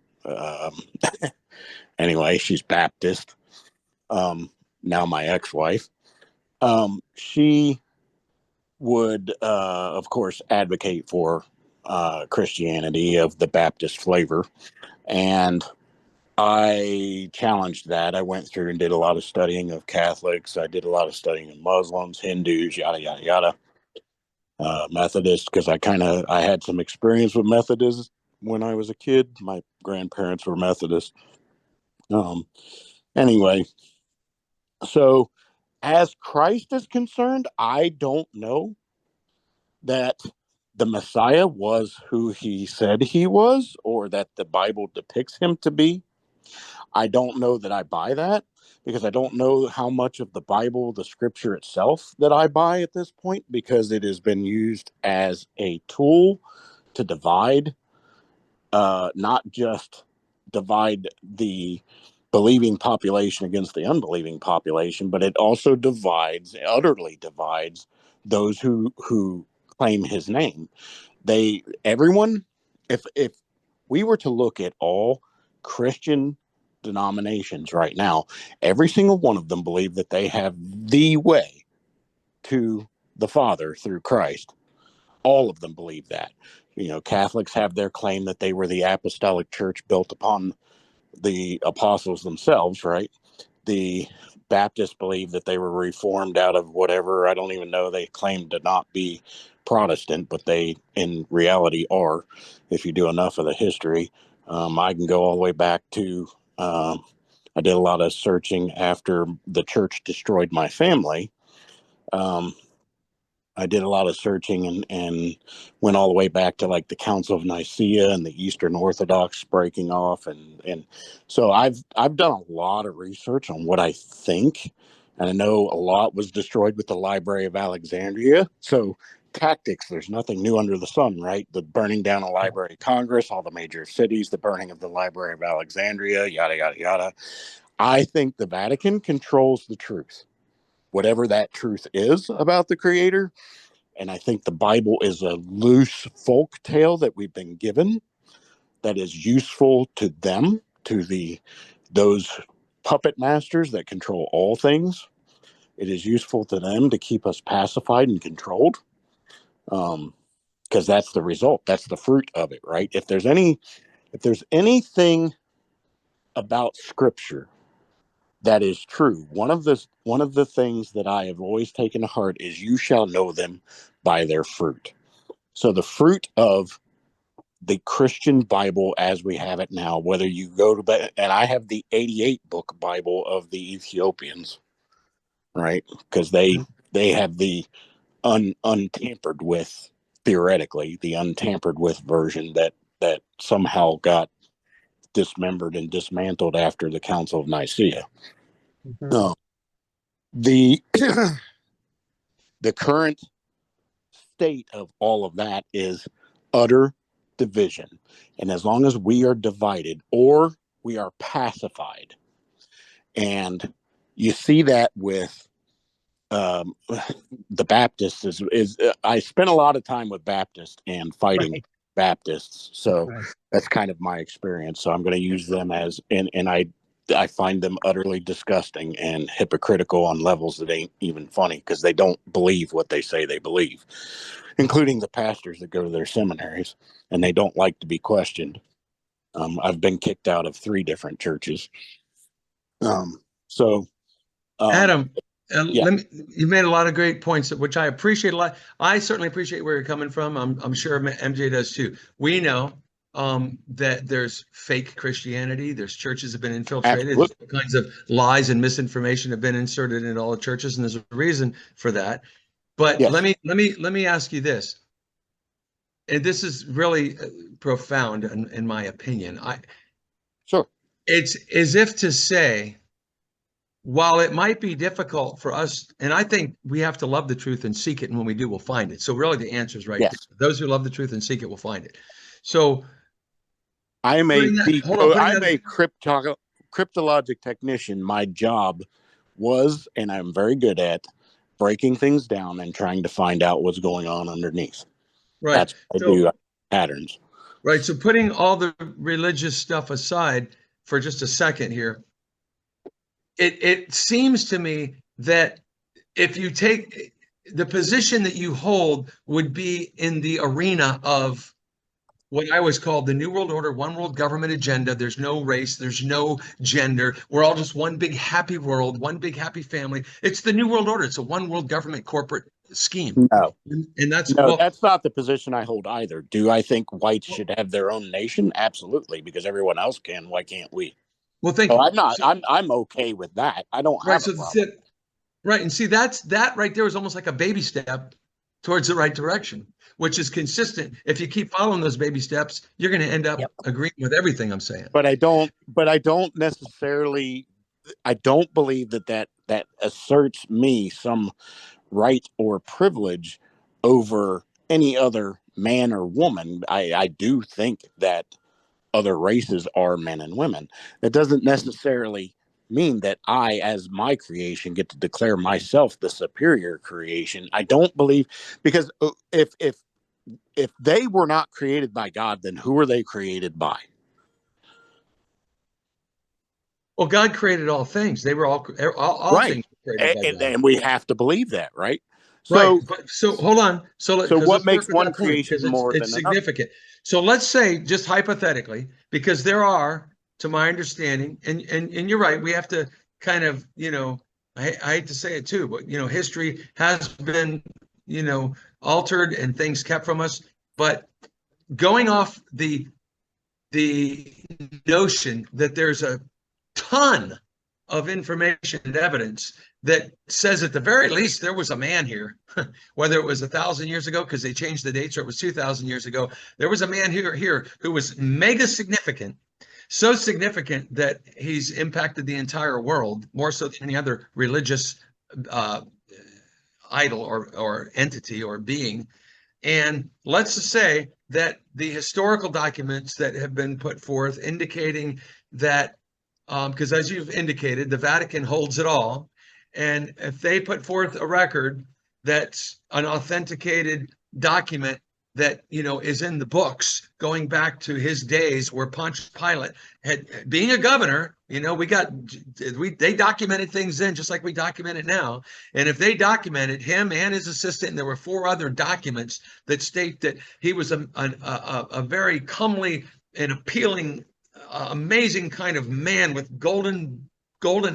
anyway, she's Baptist. Now my ex-wife, she would, of course, advocate for Christianity of the Baptist flavor. And I challenged that. I went through and did a lot of studying of Catholics. I did a lot of studying of Muslims, Hindus, yada, yada, yada. Methodist, because I had some experience with Methodists when I was a kid. My grandparents were Methodist. Anyway, so as Christ is concerned, I don't know that the Messiah was who he said he was, or that the Bible depicts him to be. I don't know that I buy that, because I don't know how much of the Bible, the scripture itself, that I buy at this point, because it has been used as a tool to divide, not just divide the believing population against the unbelieving population, but it also utterly divides those who claim his name. Everyone, if we were to look at all Christian denominations right now, every single one of them believe that they have the way to the Father through Christ. All of them believe that. Catholics have their claim that they were the apostolic church built upon the apostles themselves, right? The Baptists believe that they were reformed out of whatever. I don't even know. They claim to not be Protestant, but they in reality are, if you do enough of the history. I can go all the way back to, I did a lot of searching after the church destroyed my family. I did a lot of searching and went all the way back to like the Council of Nicaea and the Eastern Orthodox breaking off, and so I've done a lot of research on what I think, and I know a lot was destroyed with the Library of Alexandria. So tactics, there's nothing new under the sun, right? The burning down of Library of Congress, all the major cities, the burning of the Library of Alexandria, yada yada yada. I think the Vatican controls the truth, whatever that truth is about the Creator. And I think the Bible is a loose folk tale that we've been given that is useful to them, to those puppet masters that control all things. It is useful to them to keep us pacified and controlled, because that's the result. That's the fruit of it, right? If there's anything about Scripture that is true, one of the things that I have always taken to heart is, you shall know them by their fruit. So the fruit of the Christian Bible as we have it now, whether you go to, and I have the 88 book Bible of the Ethiopians, right? Because they have the untampered with, theoretically, the untampered with version that somehow got dismembered and dismantled after the Council of Nicaea. Mhm. The the current state of all of that is utter division. And as long as we are divided, or we are pacified, and you see that with the Baptists is I spent a lot of time with Baptists and fighting Right. Baptists, so Right. that's kind of my experience. So I'm going to use them as, and I find them utterly disgusting and hypocritical on levels that ain't even funny, because they don't believe what they say they believe, including the pastors that go to their seminaries, and they don't like to be questioned. I've been kicked out of 3 different churches. So Adam, yeah, you made a lot of great points, which I appreciate a lot. I certainly appreciate where you're coming from. I'm sure MJ does too. We know that there's fake Christianity. There's churches have been infiltrated. There's absolutely. all kinds of lies and misinformation have been inserted into all the churches, and there's a reason for that. But Yes, let me ask you this, and this is really profound in my opinion. sure. It's as if to say, while it might be difficult for us, and I think we have to love the truth and seek it, and when we do, we'll find it. So really, the answer is right there. Yes. Those who love the truth and seek it will find it. So I'm a putting I'm that, a cryptologic technician. My job was, and I'm very good at, breaking things down and trying to find out what's going on underneath. right. That's what I So do. Patterns. right. So putting all the religious stuff aside for just a second here, it seems to me that if you take the position that you hold would be in the arena of what I always called the New World Order, one world government agenda. There's no race, there's no gender. We're all just one big happy world, one big happy family. It's the New World Order. It's a one world government corporate scheme. No, And that's, no, well, that's not the position I hold either. Do I think whites should have their own nation? Absolutely, because everyone else can. Why can't we? well, thank So you. I'm not. So, I'm okay with that. I don't right. have a So problem. right. And see, that right there is almost like a baby step towards the right direction, which is consistent. If you keep following those baby steps, you're going to end up agreeing with everything I'm saying. But I don't necessarily, I don't believe that asserts me some right or privilege over any other man or woman. I do think that other races are men and women. That doesn't necessarily mean that I, as my creation, get to declare myself the superior creation. I don't believe, because if they were not created by God, then who are they created by? Well, God created all things. They were all Right. things were created by God. And we have to believe that, right? Right. So, But so hold on. So so because what let's work makes with one that point creation because more it's than another? significant. So let's say just hypothetically, because there are, to my understanding, and you're right, we have to kind of, I hate to say it too, but history has been, altered and things kept from us. But going off the notion that there's a ton of information and evidence that says at the very least there was a man here, whether it was 1,000 years ago because they changed the dates or it was 2,000 years ago. There was a man here who was mega significant, so significant that he's impacted the entire world more so than any other religious uh, idol or entity or being. And let's just say that the historical documents that have been put forth indicating that, because as you've indicated, the Vatican holds it all. And if they put forth a record that's an authenticated document that, is in the books going back to his days where Pontius Pilate had, being a governor, they documented things then just like we document it now. And if they documented him and his assistant, and there were 4 other documents that state that he was a very comely and appealing, amazing kind of man with golden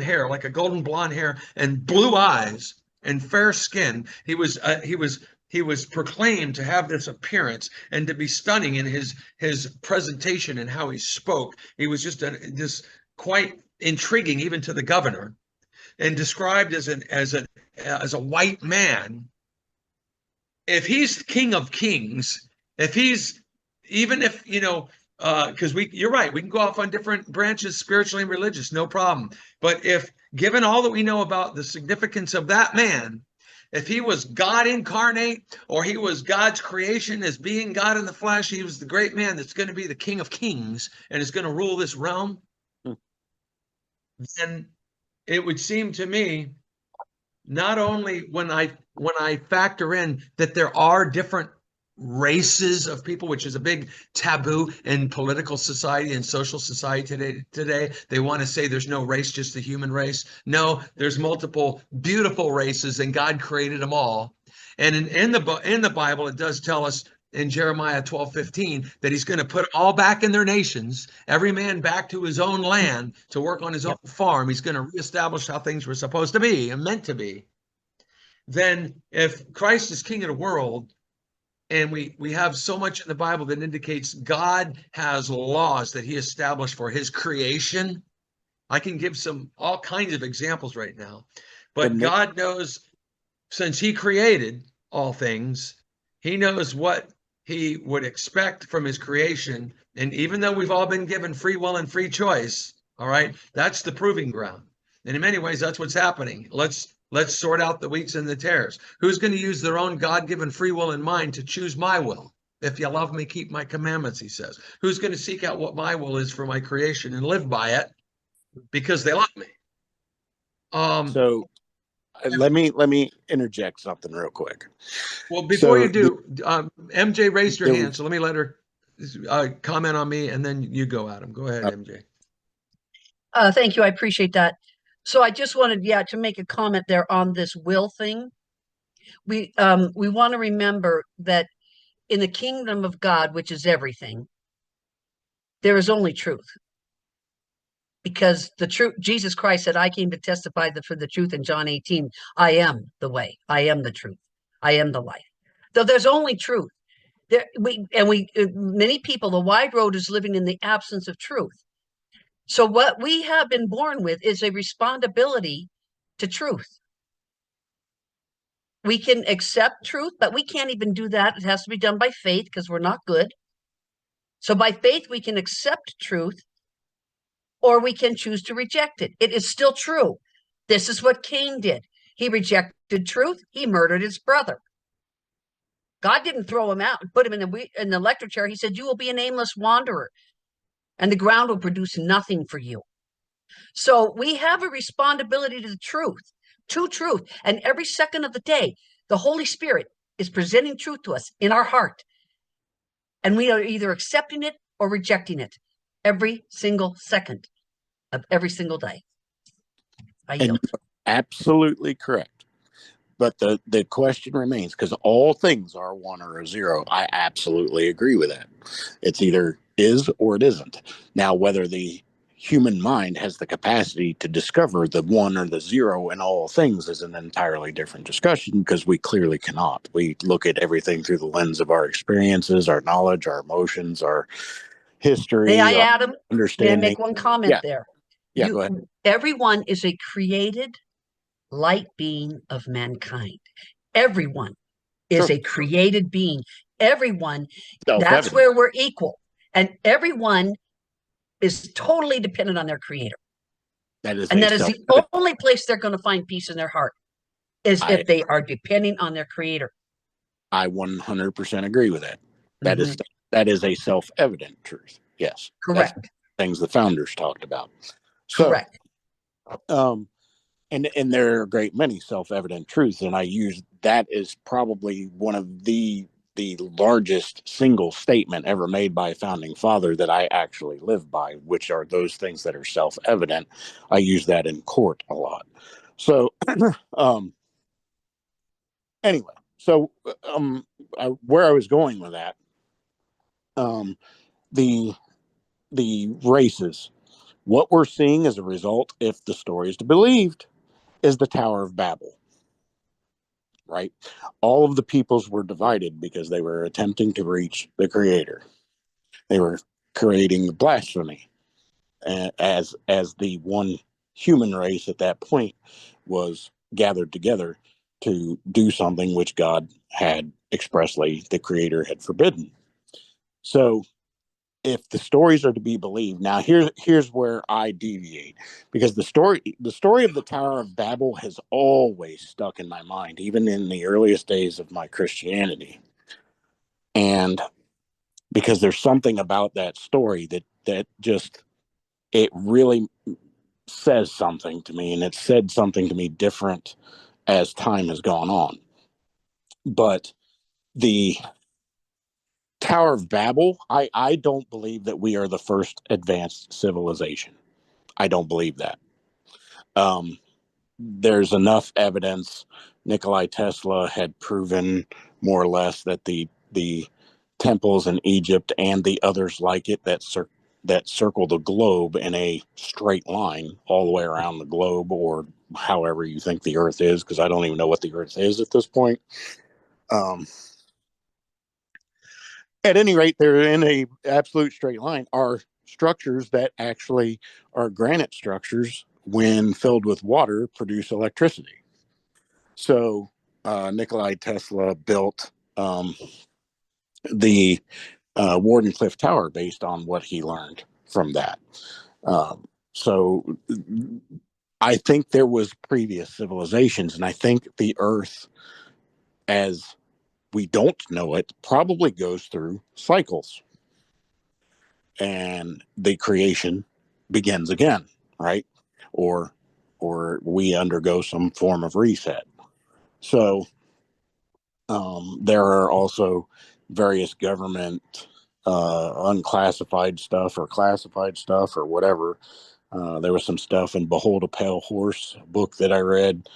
hair, like a golden blonde hair, and blue eyes and fair skin. He was proclaimed to have this appearance and to be stunning in his presentation and how he spoke. He was just quite intriguing even to the governor, and described as a white man. If he's king of kings, if he's even if because you're right, we can go off on different branches, spiritually and religious, no problem. But if given all that we know about the significance of that man, if he was God incarnate or he was God's creation as being God in the flesh, he was the great man that's going to be the king of kings and is going to rule this realm, then it would seem to me, not only when I factor in that there are different races of people, which is a big taboo in political society and social society today. They want to say there's no race, just the human race. No, there's multiple beautiful races, and God created them all. And in the Bible, it does tell us in Jeremiah 12:15 that he's going to put all back in their nations, every man back to his own land to work on his own farm. He's going to reestablish how things were supposed to be and meant to be. Then if Christ is king of the world, and we have so much in the Bible that indicates God has laws that he established for his creation. I can give all kinds of examples right now, but God knows, since he created all things, he knows what he would expect from his creation. And even though we've all been given free will and free choice, all right, that's the proving ground. And in many ways, that's what's happening. Let's sort out the wheats and the tares. Who's going to use their own God-given free will and mind to choose my will? If you love me, keep my commandments, he says. Who's going to seek out what my will is for my creation and live by it because they love me? So let me interject something real quick. Well, before you do, MJ raised her hand, so let me let her comment on me, and then you go, Adam. Go ahead, MJ. Thank you. I appreciate that. So I just wanted, to make a comment there on this will thing. We want to remember that in the kingdom of God, which is everything, there is only truth. Because the truth, Jesus Christ said, I came to testify for the truth in John 18. I am the way, I am the truth, I am the life. So there's only truth. Many people, the wide road is living in the absence of truth. So what we have been born with is a responsibility to truth. we can accept truth, but we can't even do that. It has to be done by faith because we're not good. So by faith, we can accept truth, or we can choose to reject it. It is still true. This is what Cain did. He rejected truth. He murdered his brother. God didn't throw him out and put him in the electric chair. He said, you will be an aimless wanderer, and the ground will produce nothing for you. So we have a responsibility to the truth. And every second of the day, the Holy Spirit is presenting truth to us in our heart. And we are either accepting it or rejecting it every single second of every single day. I yield. And absolutely correct. But the question remains, because all things are one or a zero. I absolutely agree with that. It's either is or it isn't. Now, whether the human mind has the capacity to discover the one or the zero in all things is an entirely different discussion, because we clearly cannot. We look at everything through the lens of our experiences, our knowledge, our emotions, our history, May I, our Adam? May I understanding. make one comment Yeah. there? Yeah, go ahead. Everyone is a created light being of mankind. Everyone is Sure. a created being. Everyone, that's Self-evident. where we're equal. And everyone is totally dependent on their creator. That is And a that is the self-evident. only place they're going to find peace in their heart, is if they are depending on their creator. I 100% agree with that. Mhm. That is a self-evident truth. Yes. That's Correct. things the founders talked about. So, Correct. and there are a great many self-evident truths, and I use that as probably one of the largest single statement ever made by a founding father that I actually live by, which are those things that are self-evident. I use that in court a lot. So, anyway, so where I was going with that, the races, what we're seeing as a result, if the story is to be believed, is the Tower of Babel. Right? All of the peoples were divided because they were attempting to reach the Creator. They were creating blasphemy, as the one human race at that point was gathered together to do something which God had expressly, the Creator had forbidden. So if the stories are to be believed, now here's where I deviate, because the story of the Tower of Babel has always stuck in my mind, even in the earliest days of my Christianity. And because there's something about that story that just, it really says something to me, and it said something to me different as time has gone on. But the Tower of Babel, I don't believe that we are the first advanced civilization. I don't believe that. There's enough evidence. Nikolai Tesla had proven more or less that the temples in Egypt and the others like it that circle the globe in a straight line all the way around the globe, or however you think the Earth is, because I don't even know what the Earth is at this point. At any rate, they're in a absolute straight line, are structures that actually are granite structures, when filled with water, produce electricity. So Nikolai Tesla built the Wardenclyffe Tower based on what he learned from that. So I think there was previous civilizations, and I think the Earth, as we don't know it, probably goes through cycles, and the creation begins again, right? Or we undergo some form of reset. So there are also various government unclassified stuff or classified stuff or whatever. There was some stuff in Behold a Pale Horse, a book that I read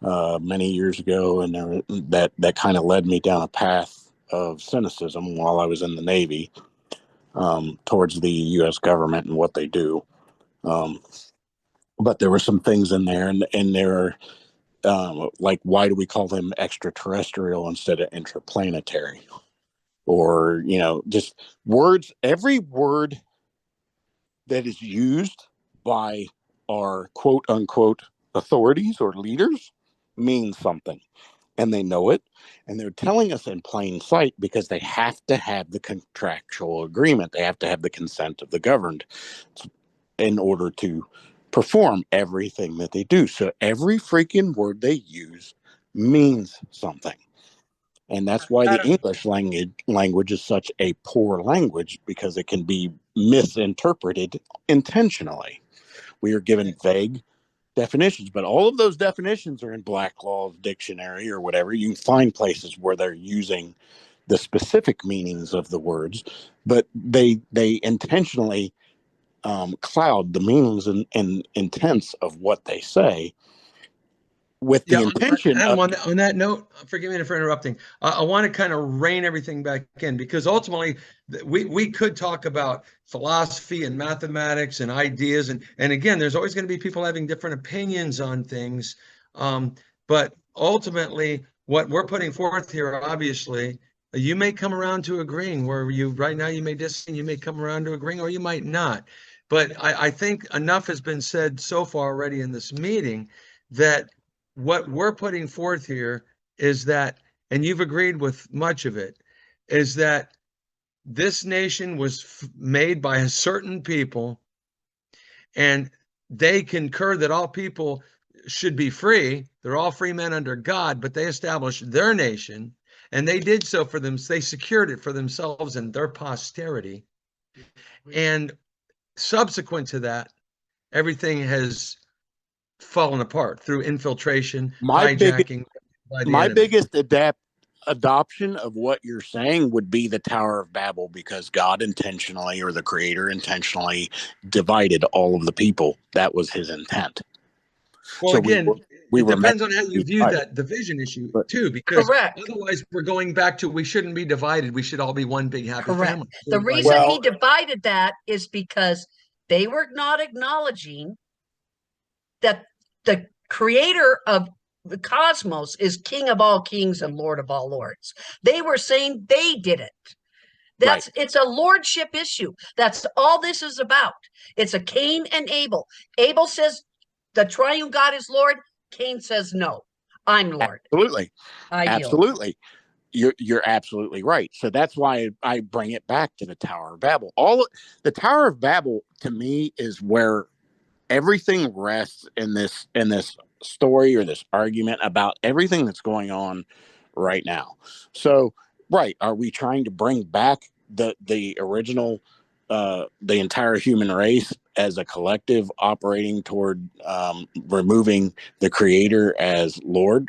many years ago, and that kind of led me down a path of cynicism while I was in the Navy, towards the U.S. government and what they do. But there were some things in there, and there are, like, why do we call them extraterrestrial instead of interplanetary? Or, just words. Every word that is used by our quote unquote authorities or leaders means something. and they know it, and they're telling us in plain sight because they have to have the contractual agreement. They have to have the consent of the governed in order to perform everything that they do. So every freaking word they use means something. And that's why the English language is such a poor language, because it can be misinterpreted intentionally. We are given vague definitions, but all of those definitions are in Black Law's dictionary or whatever. You can find places where they're using the specific meanings of the words, but they intentionally cloud the meanings and intents of what they say with the intention Adam, of. on that note, forgive me for interrupting. I want to kind of rein everything back in, because ultimately we could talk about philosophy and mathematics and ideas, and again, there's always going to be people having different opinions on things. But ultimately, what we're putting forth here, obviously, you may come around to agreeing where you right now you may disagree, you may come around to agreeing, or you might not. But I think enough has been said so far already in this meeting that what we're putting forth here is that, and you've agreed with much of it, is that this nation was made by a certain people, and they concur that all people should be free. They're all free men under God, but they established their nation, and they did so for them. They secured it for themselves and their posterity. And subsequent to that, everything has fallen apart through infiltration, My biggest hijacking by the my enemy. biggest adoption of what you're saying would be the Tower of Babel, because God intentionally, or the creator intentionally, divided all of the people. That was his intent. Well, So again, we it were meant depends on how to you be view divided. that division issue But too, because Correct. otherwise we're going back to we shouldn't be divided. We should all be one big happy Correct. family. The So by reason he Well- divided that is because they were not acknowledging that the creator of the cosmos is king of all kings and lord of all lords. They were saying they did it. That's It's a lordship issue. That's all this is about. It's a Cain and Abel. Abel says the triune God is Lord. Cain says no, I'm Lord. Absolutely. I yield. Absolutely. You're absolutely right. So that's why I bring it back to the Tower of Babel. The Tower of Babel to me is where everything rests in this story, or this argument about everything that's going on right now. So, right, are we trying to bring back the original, the entire human race as a collective, operating toward removing the creator as Lord?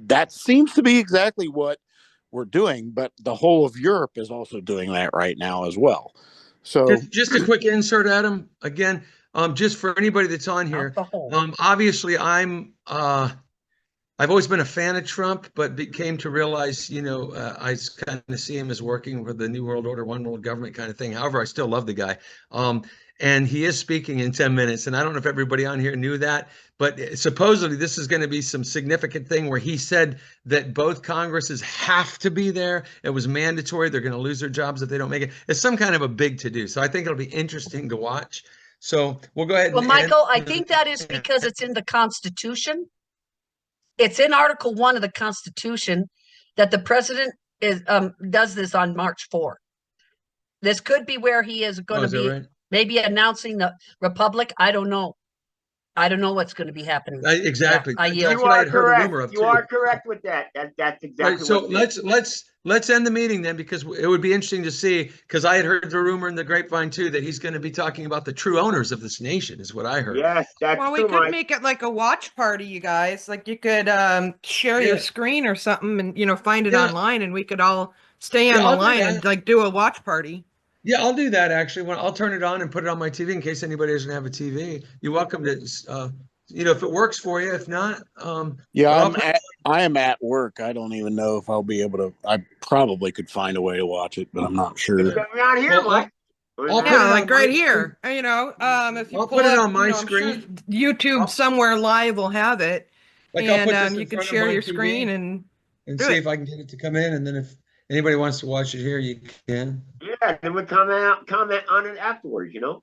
That seems to be exactly what we're doing, but the whole of Europe is also doing that right now as well. So just a quick insert, Adam. Again, just for anybody that's on here, Not the whole. obviously I've always been a fan of Trump, but came to realize, I kind of see him as working for the New World Order, one world government kind of thing. However, I still love the guy. And he is speaking in 10 minutes. And I don't know if everybody on here knew that, but supposedly this is going to be some significant thing where he said that both Congresses have to be there. It was mandatory. They're going to lose their jobs if they don't make it. It's some kind of a big to do. So I think it'll be interesting to watch. So we'll go ahead. Well, Michael, I think that is because it's in the Constitution. It's in Article 1 of the Constitution that the president does this on March 4th. This could be where he is going to be right? maybe announcing the Republic. I don't know. I don't know what's going to be happening. Exactly. Yeah, I yield. You are correct. You are correct with that. That's exactly right, so what let's end the meeting then, because it would be interesting to see, because I had heard the rumor in the grapevine too that he's going to be talking about the true owners of this nation, is what I heard. Yes, that's Well, we true, could Mike. make it like a watch party, you guys. Like you could share Yeah. your screen or something and find it Yeah. online, and we could all stay on Yeah, the I'll do line that. and like do a watch party. Yeah, I'll do that actually. When I'll turn it on and put it on my TV in case anybody doesn't have a TV. You're welcome to, if it works for you. If not, yeah, but I am at work. I don't even know if I'll be able to. I probably could find a way to watch it, but I'm not sure. Around here, Well, Mike. I'll put Yeah, it like on right my here. If you I'll pull put it up, on my I'm sure screen. YouTube somewhere live will have it, Like I'll put this and in you can front of share my your TV screen and and do see it. if I can get it to come in, and then if anybody wants to watch it here, you can. Yeah, then we comment on it afterwards. Who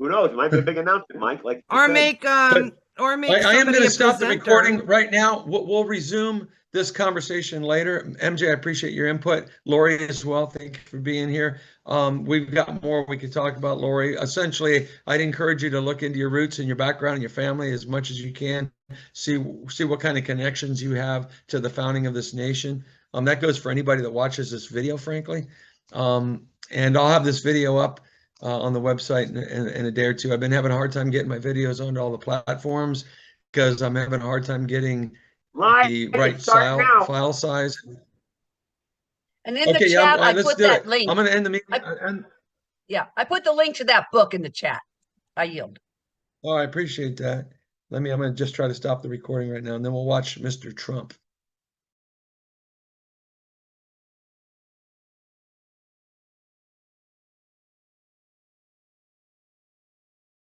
knows? It might be a big announcement, Mike. Like you Or said. make But Or make I am somebody going a to stop the presenter. recording right now. We'll resume this conversation later. MJ, I appreciate your input. Lori as well. Thank you for being here. We've got more we could talk about, Lori. Essentially, I'd encourage you to look into your roots and your background and your family as much as you can. See what kind of connections you have to the founding of this nation. That goes for anybody that watches this video, frankly. And I'll have this video up on the website in a day or two. I've been having a hard time getting my videos onto all the platforms because I'm having a hard time getting Live the is right starting now. file size. And in the Okay, chat, I let's put do that it. link. I'm going to end the meeting. Yeah, I put the link to that book in the chat. I yield. Oh, I appreciate that. I'm going to just try to stop the recording right now, and then we'll watch Mr. Trump.